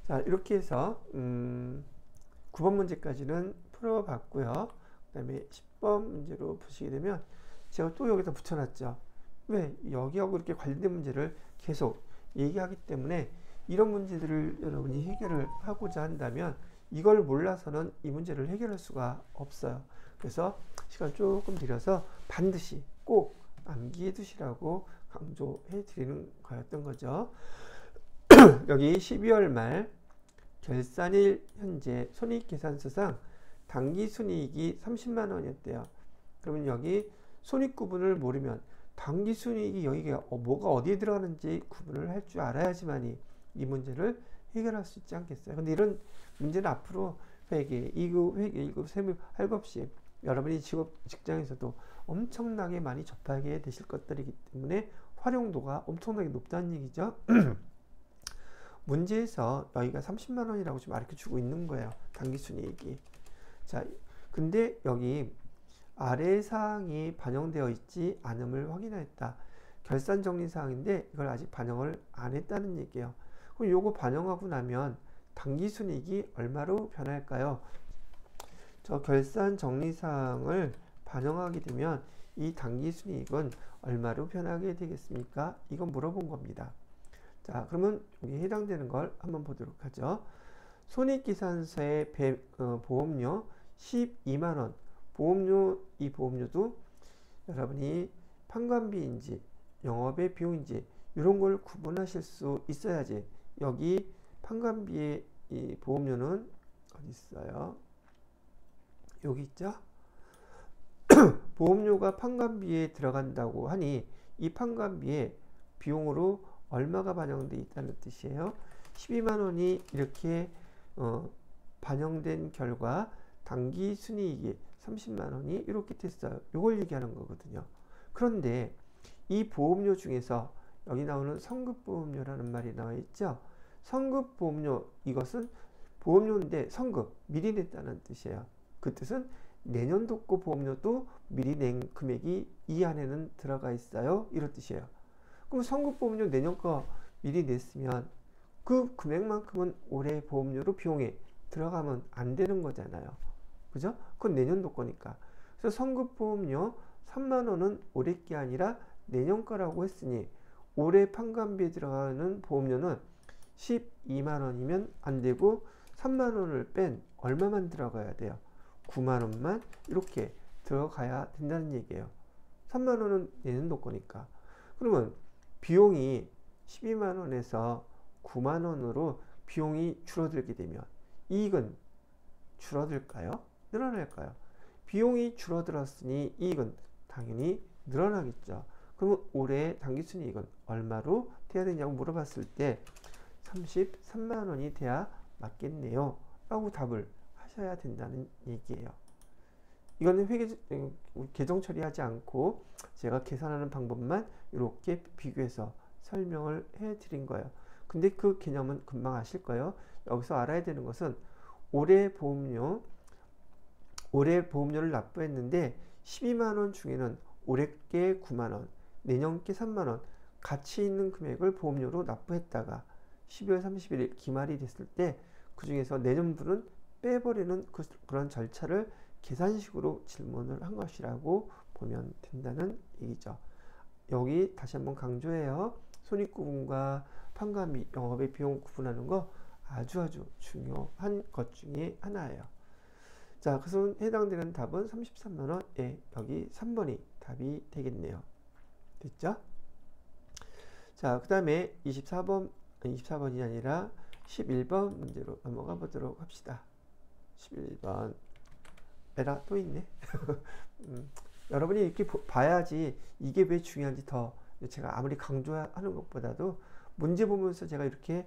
자, 이렇게 해서 9번 문제까지는 풀어봤고요. 그 다음에 10번 문제로 보시게 되면 제가 또 여기다 붙여놨죠. 왜? 여기하고 이렇게 관련된 문제를 계속 얘기하기 때문에 이런 문제들을 여러분이 해결을 하고자 한다면 이걸 몰라서는 이 문제를 해결할 수가 없어요. 그래서 시간 조금 들여서 반드시 꼭 암기해 두시라고 강조해 드리는 거였던 거죠. 여기 12월 말 결산일 현재 손익계산서상 당기순이익이 30만 원이었대요. 그러면 여기 손익구분을 모르면 당기순이익이 여기가 뭐가 어디에 들어가는지 구분을 할 줄 알아야지만이 이 문제를 해결할 수 있지 않겠어요. 근데 이런 문제는 앞으로 회계, 2급, 회계, 1급, 세무 할 것 없이 여러분이 직장에서도 엄청나게 많이 접하게 되실 것들이기 때문에 활용도가 엄청나게 높다는 얘기죠. 문제에서 여기가 30만 원이라고 지금 가르쳐 주고 있는 거예요. 당기순이익이. 자, 근데 여기 아래 사항이 반영되어 있지 않음을 확인하였다. 결산 정리 사항인데 이걸 아직 반영을 안 했다는 얘기예요. 그럼 요거 반영하고 나면 당기순이익이 얼마로 변할까요? 저 결산 정리 사항을 반영하게 되면 이 당기순이익은 얼마로 변하게 되겠습니까? 이건 물어본 겁니다. 자, 그러면 여기 해당되는 걸 한번 보도록 하죠. 손익계산서의 보험료 12만원. 이 보험료도 여러분이 판관비인지 영업의 비용인지 이런 걸 구분하실 수 있어야지. 여기 판관비의 이 보험료는 어디 있어요? 여기 있죠? 보험료가 판관비에 들어간다고 하니 이 판관비에 비용으로 얼마가 반영되어 있다는 뜻이에요. 12만 원이 이렇게 반영된 결과 당기 순이익이 30만 원이 이렇게 됐어요. 이걸 얘기하는 거거든요. 그런데 이 보험료 중에서 여기 나오는 성급보험료라는 말이 나와 있죠. 성급보험료, 이것은 보험료인데 성급, 미리 냈다는 뜻이에요. 그 뜻은 내년도 거 보험료도 미리 낸 금액이 이 안에는 들어가 있어요. 이런 뜻이에요. 그럼 성급보험료 내년 거 미리 냈으면 그 금액만큼은 올해 보험료로 비용에 들어가면 안 되는 거잖아요. 그죠? 그건 내년도 거니까. 그래서 성급보험료 3만 원은 올해 게 아니라 내년 거라고 했으니 올해 판관비에 들어가는 보험료는 12만 원이면 안 되고 3만 원을 뺀 얼마만 들어가야 돼요? 9만 원만 이렇게 들어가야 된다는 얘기예요. 3만 원은 내년도 거니까. 그러면 비용이 12만 원에서 9만 원으로 비용이 줄어들게 되면 이익은 줄어들까요? 늘어날까요? 비용이 줄어들었으니 이익은 당연히 늘어나겠죠. 그러면 올해 당기순이익은 얼마로 돼야 되냐고 물어봤을 때 33만 원이 돼야 맞겠네요 라고 답을 하셔야 된다는 얘기예요. 이거는 계정 처리하지 않고 제가 계산하는 방법만 이렇게 비교해서 설명을 해 드린 거예요. 근데 그 개념은 금방 아실 거예요. 여기서 알아야 되는 것은 올해 보험료를 납부했는데 12만 원 중에는 올해께 9만 원, 내년께 3만 원 가치 있는 금액을 보험료로 납부했다가 12월 31일 기말이 됐을 때 그 중에서 내년분은 빼버리는 그런 절차를 계산식으로 질문을 한 것이라고 보면 된다는 얘기죠. 여기 다시 한번 강조해요. 손익구분과 판관비, 영업의 비용 구분하는 거 아주 중요한 것 중에 하나예요. 자, 그래서 해당되는 답은 33만 원. 예, 여기 3번이 답이 되겠네요. 됐죠? 자, 그 다음에 24번이 아니라 11번 문제로 넘어가 보도록 합시다. 11번. 에라, 또 있네. 여러분이 이렇게 봐야지 이게 왜 중요한지 더 제가 아무리 강조하는 것보다도 문제 보면서 제가 이렇게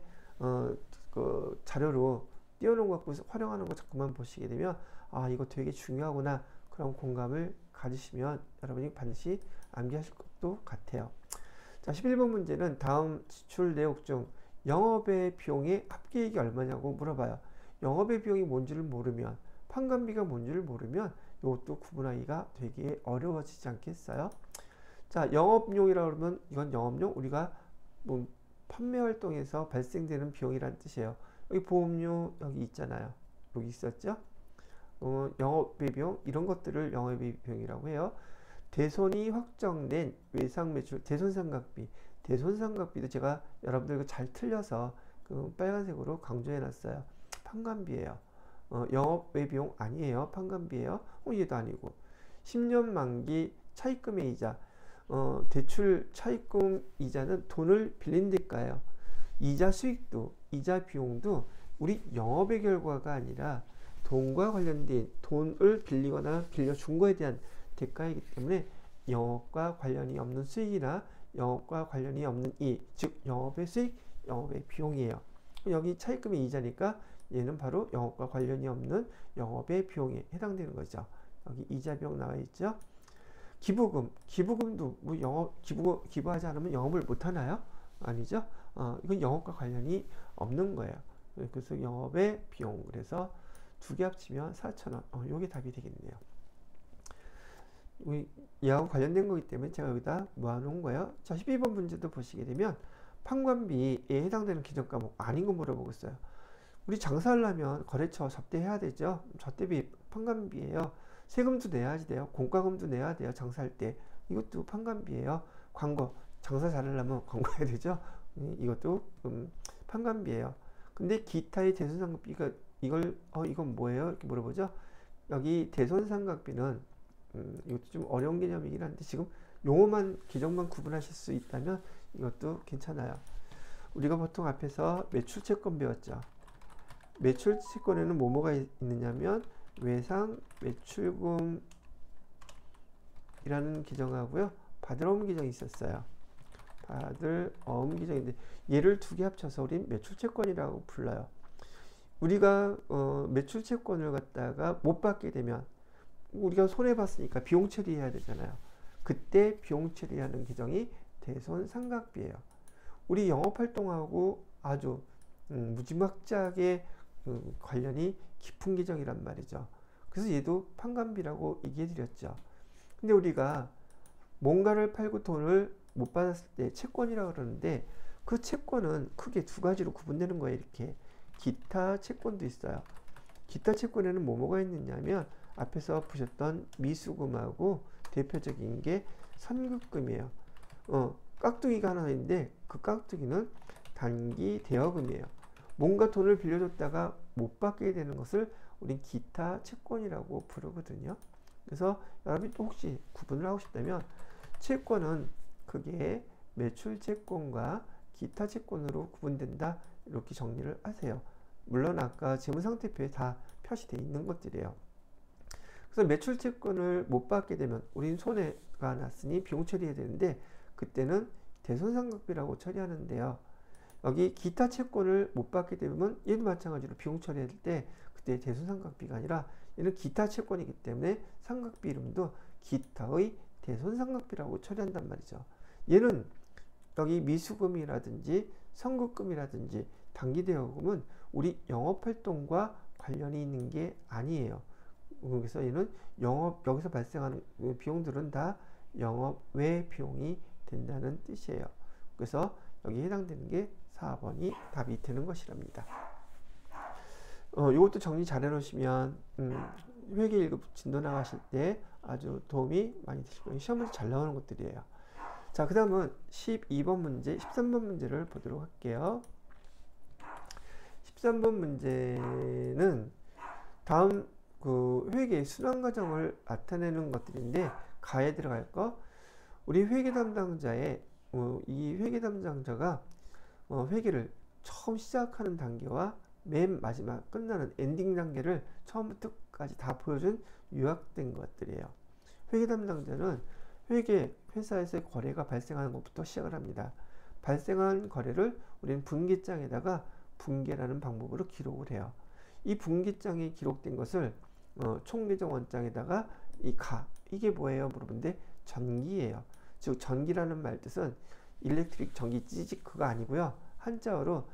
그 자료로 띄워놓은 것 갖고 활용하는 거 자꾸만 보시게 되면 아, 이거 되게 중요하구나 그런 공감을 가지시면 여러분이 반드시 암기하실 것도 같아요. 자, 11번 문제는 다음 지출 내역 중 영업의 비용의 합계액이 얼마냐고 물어봐요. 영업의 비용이 뭔지를 모르면, 판관비가 뭔지를 모르면 이것도 구분하기가 되게 어려워지지 않겠어요? 자, 영업용이라고 그러면 이건 영업용, 우리가 뭐 판매 활동에서 발생되는 비용이란 뜻이에요. 여기 보험료 여기 있잖아요. 여기 있었죠? 영업의 비용, 이런 것들을 영업의 비용이라고 해요. 대손이 확정된 외상 매출, 대손상각비. 대손상각비도 제가 여러분들 잘 틀려서 그 빨간색으로 강조해 놨어요. 판관비예요. 영업의 비용 아니에요. 판관비예요. 얘도 아니고. 10년 만기 차입금의 이자. 대출 차입금 이자는 돈을 빌린 대가예요. 이자 수익도, 이자 비용도 우리 영업의 결과가 아니라 돈과 관련된 돈을 빌리거나 빌려준 거에 대한 대가이기 때문에 영업과 관련이 없는 수익이나 영업과 관련이 없는 이익, 즉 영업의 수익, 영업의 비용이에요. 여기 차입금의 이자니까 얘는 바로 영업과 관련이 없는 영업의 비용에 해당되는 거죠. 여기 이자 비용 나와 있죠. 기부금도 뭐 기부하지 않으면 영업을 못 하나요? 아니죠. 이건 영업과 관련이 없는 거예요. 그래서 영업의 비용, 그래서 두 개 합치면 4,000원. 요게 답이 되겠네요. 얘하고 관련된 거기 때문에 제가 여기다 모아놓은 거예요. 자, 12번 문제도 보시게 되면 판관비에 해당되는 기존 과목 아닌 거 물어보고 있어요. 우리 장사하려면 거래처 접대해야 되죠. 접대비 판관비예요. 세금도 내야지 돼요. 공과금도 내야 돼요. 장사할 때. 이것도 판관비예요. 광고, 장사 잘하려면 광고해야 되죠. 이것도 판관비예요. 근데 기타의 대손상각비가 이건 뭐예요? 이렇게 물어보죠. 여기 대손상각비는 이것도 좀 어려운 개념이긴 한데 지금 용어만 기정만 구분하실 수 있다면 이것도 괜찮아요. 우리가 보통 앞에서 매출채권 배웠죠. 매출채권에는 뭐가 있느냐면 외상 매출금이라는 기정하고요. 받을 어음 기정이 있었어요. 받을 어음 기정인데 얘를 두 개 합쳐서 우린 매출채권이라고 불러요. 우리가 매출채권을 갖다가 못 받게 되면 우리가 손해봤으니까 비용 처리해야 되잖아요. 그때 비용 처리하는 계정이 대손상각비예요. 우리 영업활동하고 아주 무지막지하게 관련이 깊은 계정이란 말이죠. 그래서 얘도 판관비라고 얘기해 드렸죠. 근데 우리가 뭔가를 팔고 돈을 못 받았을 때 채권이라고 그러는데 그 채권은 크게 두 가지로 구분되는 거예요. 이렇게 기타 채권도 있어요. 기타 채권에는 뭐가 있느냐면 앞에서 보셨던 미수금하고 대표적인 게 선급금이에요. 깍두기가 하나 있는데 그 깍두기는 단기 대여금이에요. 뭔가 돈을 빌려줬다가 못 받게 되는 것을 우린 기타 채권이라고 부르거든요. 그래서 여러분이 또 혹시 구분을 하고 싶다면 채권은 크게 매출 채권과 기타 채권으로 구분된다, 이렇게 정리를 하세요. 물론 아까 재무상태표에 다 표시되어 있는 것들이에요. 그래서 매출 채권을 못 받게 되면 우린 손해가 났으니 비용 처리해야 되는데 그때는 대손상각비라고 처리하는데요. 여기 기타 채권을 못 받게 되면 얘도 마찬가지로 비용 처리할 때 그때 대손상각비가 아니라 얘는 기타 채권이기 때문에 상각비 이름도 기타의 대손상각비라고 처리한단 말이죠. 얘는 여기 미수금이라든지 선급금이라든지 단기대여금은 우리 영업활동과 관련이 있는 게 아니에요. 그래서 얘는 여기서 발생하는 비용들은 다 영업 외 비용이 된다는 뜻이에요. 그래서 여기 해당되는 게 4번이 답이 되는 것이랍니다. 이것도 정리 잘 해놓으시면 회계 1급 진도 나가실 때 아주 도움이 많이 되실 거예요. 시험에서 잘 나오는 것들이에요. 자, 그 다음은 12번 문제, 13번 문제를 보도록 할게요. 13번 문제는 다음 그 회계 순환 과정을 나타내는 것들인데 가에 들어갈 거, 우리 회계 담당자의 이 회계 담당자가 회계를 처음 시작하는 단계와 맨 마지막 끝나는 엔딩 단계를 처음부터 끝까지 다 보여준 요약된 것들이에요. 회계 담당자는 회사에서 거래가 발생하는 것부터 시작을 합니다. 발생한 거래를 우리는 분기장에다가 분계라는 방법으로 기록을 해요. 이 분기장에 기록된 것을 총계정 원장에다가 이게 뭐예요? 물어보는데 전기예요. 즉 전기라는 말 뜻은 일렉트릭 전기 찌직 그거 아니고요. 한자어로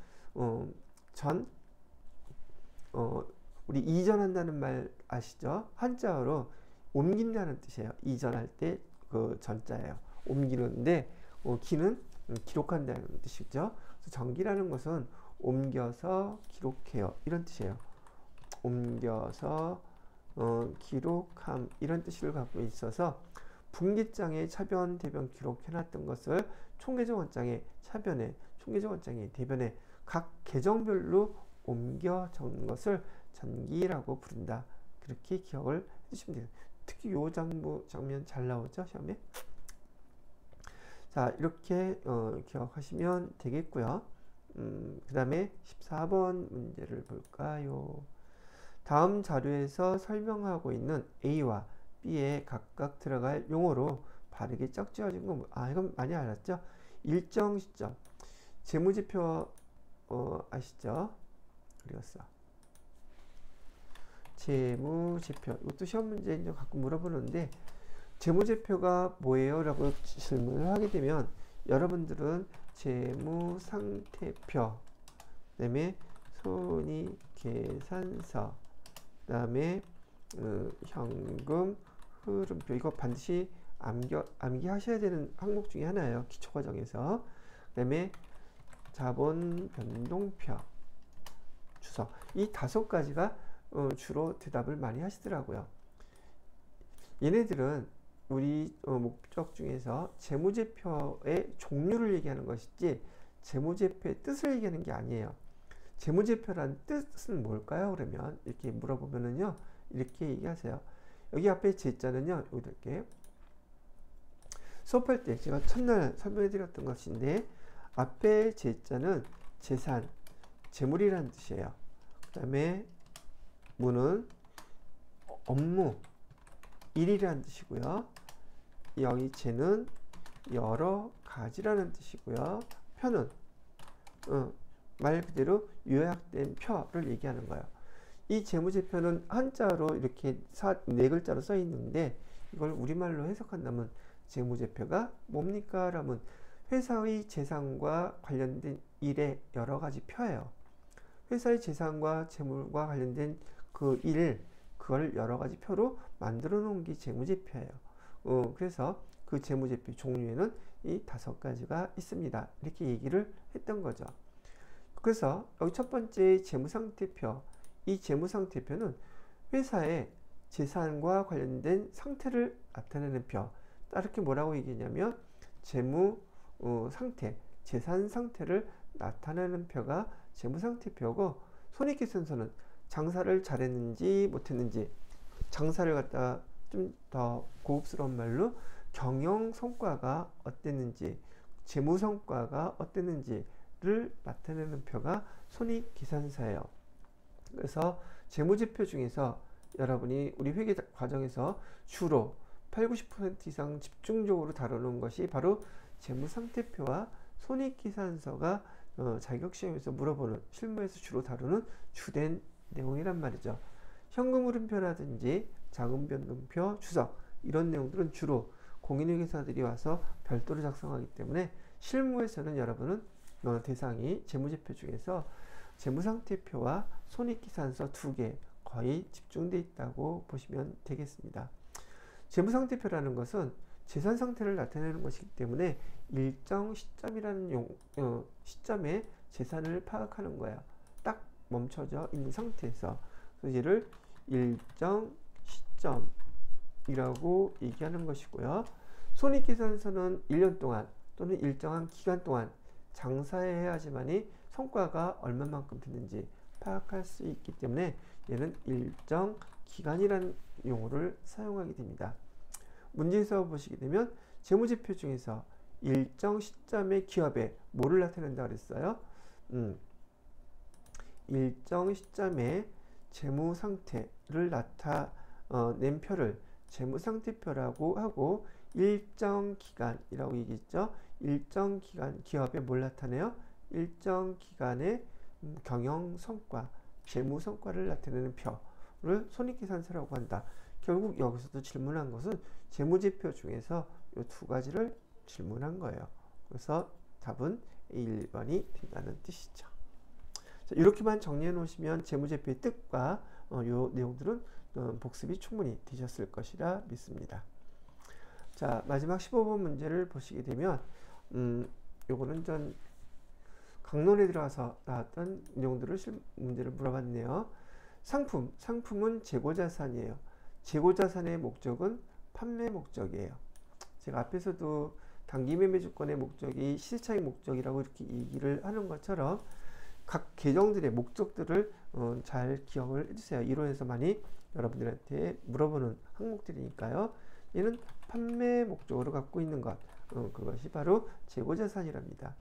우리 이전한다는 말 아시죠? 한자어로 옮긴다는 뜻이에요. 이전할 때 그 전자예요. 옮기는데 기는 기록한다는 뜻이죠. 그래서 전기라는 것은 옮겨서 기록해요, 이런 뜻이에요. 옮겨서 기록함, 이런 뜻을 갖고 있어서 분기장에 차변, 대변 기록해놨던 것을 총계정 원장에 차변에, 총계정 원장에 대변에 각 계정별로 옮겨 적는 것을 전기라고 부른다. 그렇게 기억을 해주시면 돼요. 특히 이 장면 잘 나오죠, 시험에. 자, 이렇게 기억하시면 되겠고요. 그 다음에 14번 문제를 볼까요? 다음 자료에서 설명하고 있는 A와 B에 각각 들어갈 용어로 바르게 짝지어진 건 이건 많이 알았죠? 일정 시점, 재무제표 아시죠? 그렸어. 재무제표, 이것도 시험 문제 이제 가끔 물어보는데 재무제표가 뭐예요? 라고 질문을 하게 되면 여러분들은 재무상태표, 그 다음에 손익계산서, 그 다음에 현금 흐름표, 이거 반드시 암기하셔야 되는 항목 중에 하나예요. 기초과정에서. 그 다음에 자본 변동표, 추석, 이 5가지가 주로 대답을 많이 하시더라고요. 얘네들은 우리 목적 중에서 재무제표의 종류를 얘기하는 것이지 재무제표의 뜻을 얘기하는 게 아니에요. 재무제표란 뜻은 뭘까요? 그러면 이렇게 물어보면은요, 이렇게 얘기하세요. 여기 앞에 제자는요, 이렇게 수업할 때 제가 첫날 설명해 드렸던 것인데, 앞에 제자는 재산, 재물이라는 뜻이에요. 그 다음에 무는 업무, 일이라는 뜻이고요. 여기 재는 여러 가지라는 뜻이고요. 표는 말 그대로 요약된 표를 얘기하는 거예요. 이 재무제표는 한자로 이렇게 네 글자로 써 있는데 이걸 우리말로 해석한다면 재무제표가 뭡니까? 라면 회사의 재산과 관련된 일의 여러 가지 표예요. 회사의 재산과 재물과 관련된 그 일, 그걸 여러 가지 표로 만들어 놓은 게 재무제표예요. 그래서 그 재무제표 종류에는 이 5가지가 있습니다. 이렇게 얘기를 했던 거죠. 그래서 여기 첫 번째 재무상태표, 이 재무상태표는 회사의 재산과 관련된 상태를 나타내는 표. 이렇게 뭐라고 얘기했냐면 재무 상태, 재산 상태를 나타내는 표가 재무상태표고, 손익계산서는 장사를 잘했는지 못했는지, 장사를 갖다가 좀 더 고급스러운 말로 경영성과가 어땠는지, 재무성과가 어땠는지를 나타내는 표가 손익계산서예요. 그래서 재무제표 중에서 여러분이 우리 회계 과정에서 주로 80~90% 이상 집중적으로 다루는 것이 바로 재무상태표와 손익계산서가 자격시험에서 물어보는, 실무에서 주로 다루는 주된 내용이란 말이죠. 현금흐름표라든지 자금변동표, 주석, 이런 내용들은 주로 공인회계사들이 와서 별도로 작성하기 때문에 실무에서는 여러분은 대상이 재무제표 중에서 재무상태표와 손익계산서 2개 거의 집중되어 있다고 보시면 되겠습니다. 재무상태표라는 것은 재산 상태를 나타내는 것이기 때문에 일정 시점이라는 시점에 재산을 파악하는 거예요. 딱 멈춰져 있는 상태에서. 그래서 얘를 일정 시점이라고 얘기하는 것이고요. 손익계산서는 1년 동안 또는 일정한 기간 동안 장사해야지만이 성과가 얼마만큼 됐는지 파악할 수 있기 때문에 얘는 일정 기간이라는 용어를 사용하게 됩니다. 문제에서 보시게 되면 재무제표 중에서 일정 시점의 기업에 뭐를 나타낸다 그랬어요? 일정 시점의 재무상태를 나타낸 표를 재무상태표라고 하고, 일정 기간이라고 얘기했죠. 일정 기간 기업에 뭘 나타내요? 일정 기간의 경영성과, 재무성과를 나타내는 표를 손익계산서라고 한다. 결국 여기서도 질문한 것은 재무제표 중에서 이 2가지를 질문한 거예요. 그래서 답은 1번이 된다는 뜻이죠. 자, 이렇게만 정리해 놓으시면 재무제표의 뜻과 이 내용들은 복습이 충분히 되셨을 것이라 믿습니다. 자, 마지막 15번 문제를 보시게 되면 요거는 전 강론에 들어가서 나왔던 내용들을 문제를 물어봤네요. 상품은 재고자산이에요. 재고자산의 목적은 판매 목적이에요. 제가 앞에서도 단기매매주권의 목적이 시세차익 목적이라고 이렇게 얘기를 하는 것처럼 각 계정들의 목적들을 잘 기억을 해주세요. 이론에서 많이 여러분들한테 물어보는 항목들이니까요. 얘는 판매 목적으로 갖고 있는 것, 그것이 바로 재고자산이랍니다.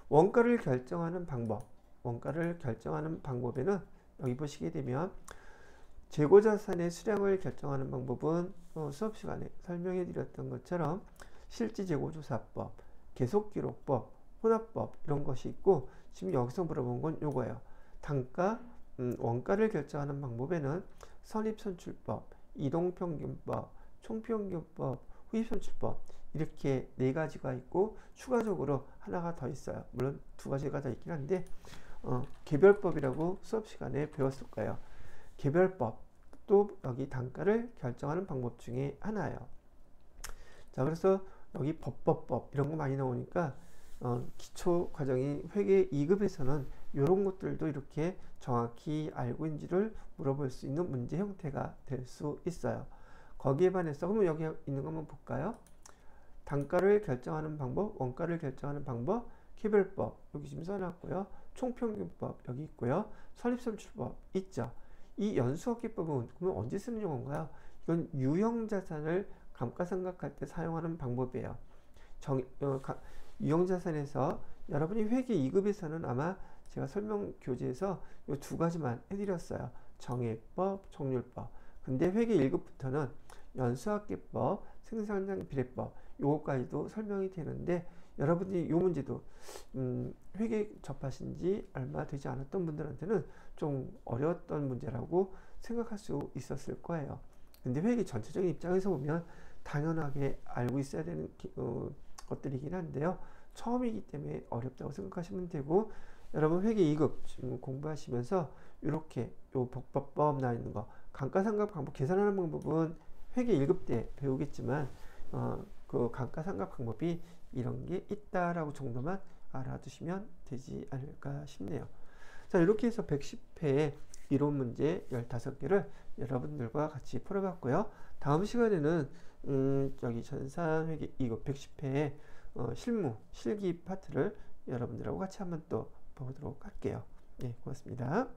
원가를 결정하는 방법, 원가를 결정하는 방법에는 여기 보시게 되면 재고자산의 수량을 결정하는 방법은 수업 시간에 설명해 드렸던 것처럼 실지재고조사법, 계속기록법, 혼합법 이런 것이 있고, 지금 여기서 물어본 건 요거예요. 단가, 원가를 결정하는 방법에는 선입선출법, 이동평균법, 총평균법, 후입선출법 이렇게 4가지가 있고 추가적으로 하나가 더 있어요. 물론 2가지가 더 있긴 한데 개별법이라고 수업 시간에 배웠을 거예요. 개별법 또 여기 단가를 결정하는 방법 중에 하나예요. 자, 그래서 여기 법법법 이런 거 많이 나오니까 기초 과정이 회계 2급에서는 이런 것들도 이렇게 정확히 알고 있는지를 물어볼 수 있는 문제 형태가 될 수 있어요. 거기에 반해서 그러면 여기 있는 거 한번 볼까요? 단가를 결정하는 방법, 원가를 결정하는 방법, 개별법 여기 지금 써놨고요. 총평균법 여기 있고요. 선입선출법 있죠. 이 연수업기법은 그러면 언제 쓰는 용어인가요? 이건 유형자산을 감가상각할 때 사용하는 방법이에요. 유형자산에서 여러분이 회계 2급에서는 아마 제가 설명 교재에서 이 2가지만 해드렸어요. 정액법, 종률법. 근데 회계 1급부터는 연수학계법, 생산장 비례법 요거까지도 설명이 되는데, 여러분이 요 문제도 회계 접하신 지 얼마 되지 않았던 분들한테는 좀 어려웠던 문제라고 생각할 수 있었을 거예요. 근데 회계 전체적인 입장에서 보면 당연하게 알고 있어야 되는 것들이긴 한데요. 처음이기 때문에 어렵다고 생각하시면 되고, 여러분 회계 2급 공부하시면서 이렇게 요 복법법 나 있는 거, 감가상각 방법 계산하는 방법은 회계 1급 때 배우겠지만 그 감가상각 방법이 이런 게 있다라고 정도만 알아두시면 되지 않을까 싶네요. 자, 이렇게 해서 110회의 이론 문제 15개를 여러분들과 같이 풀어봤고요. 다음 시간에는 여기 전산회계 2급 110회의 실무, 실기 파트를 여러분들하고 같이 한번 또 보도록 할게요. 네, 고맙습니다.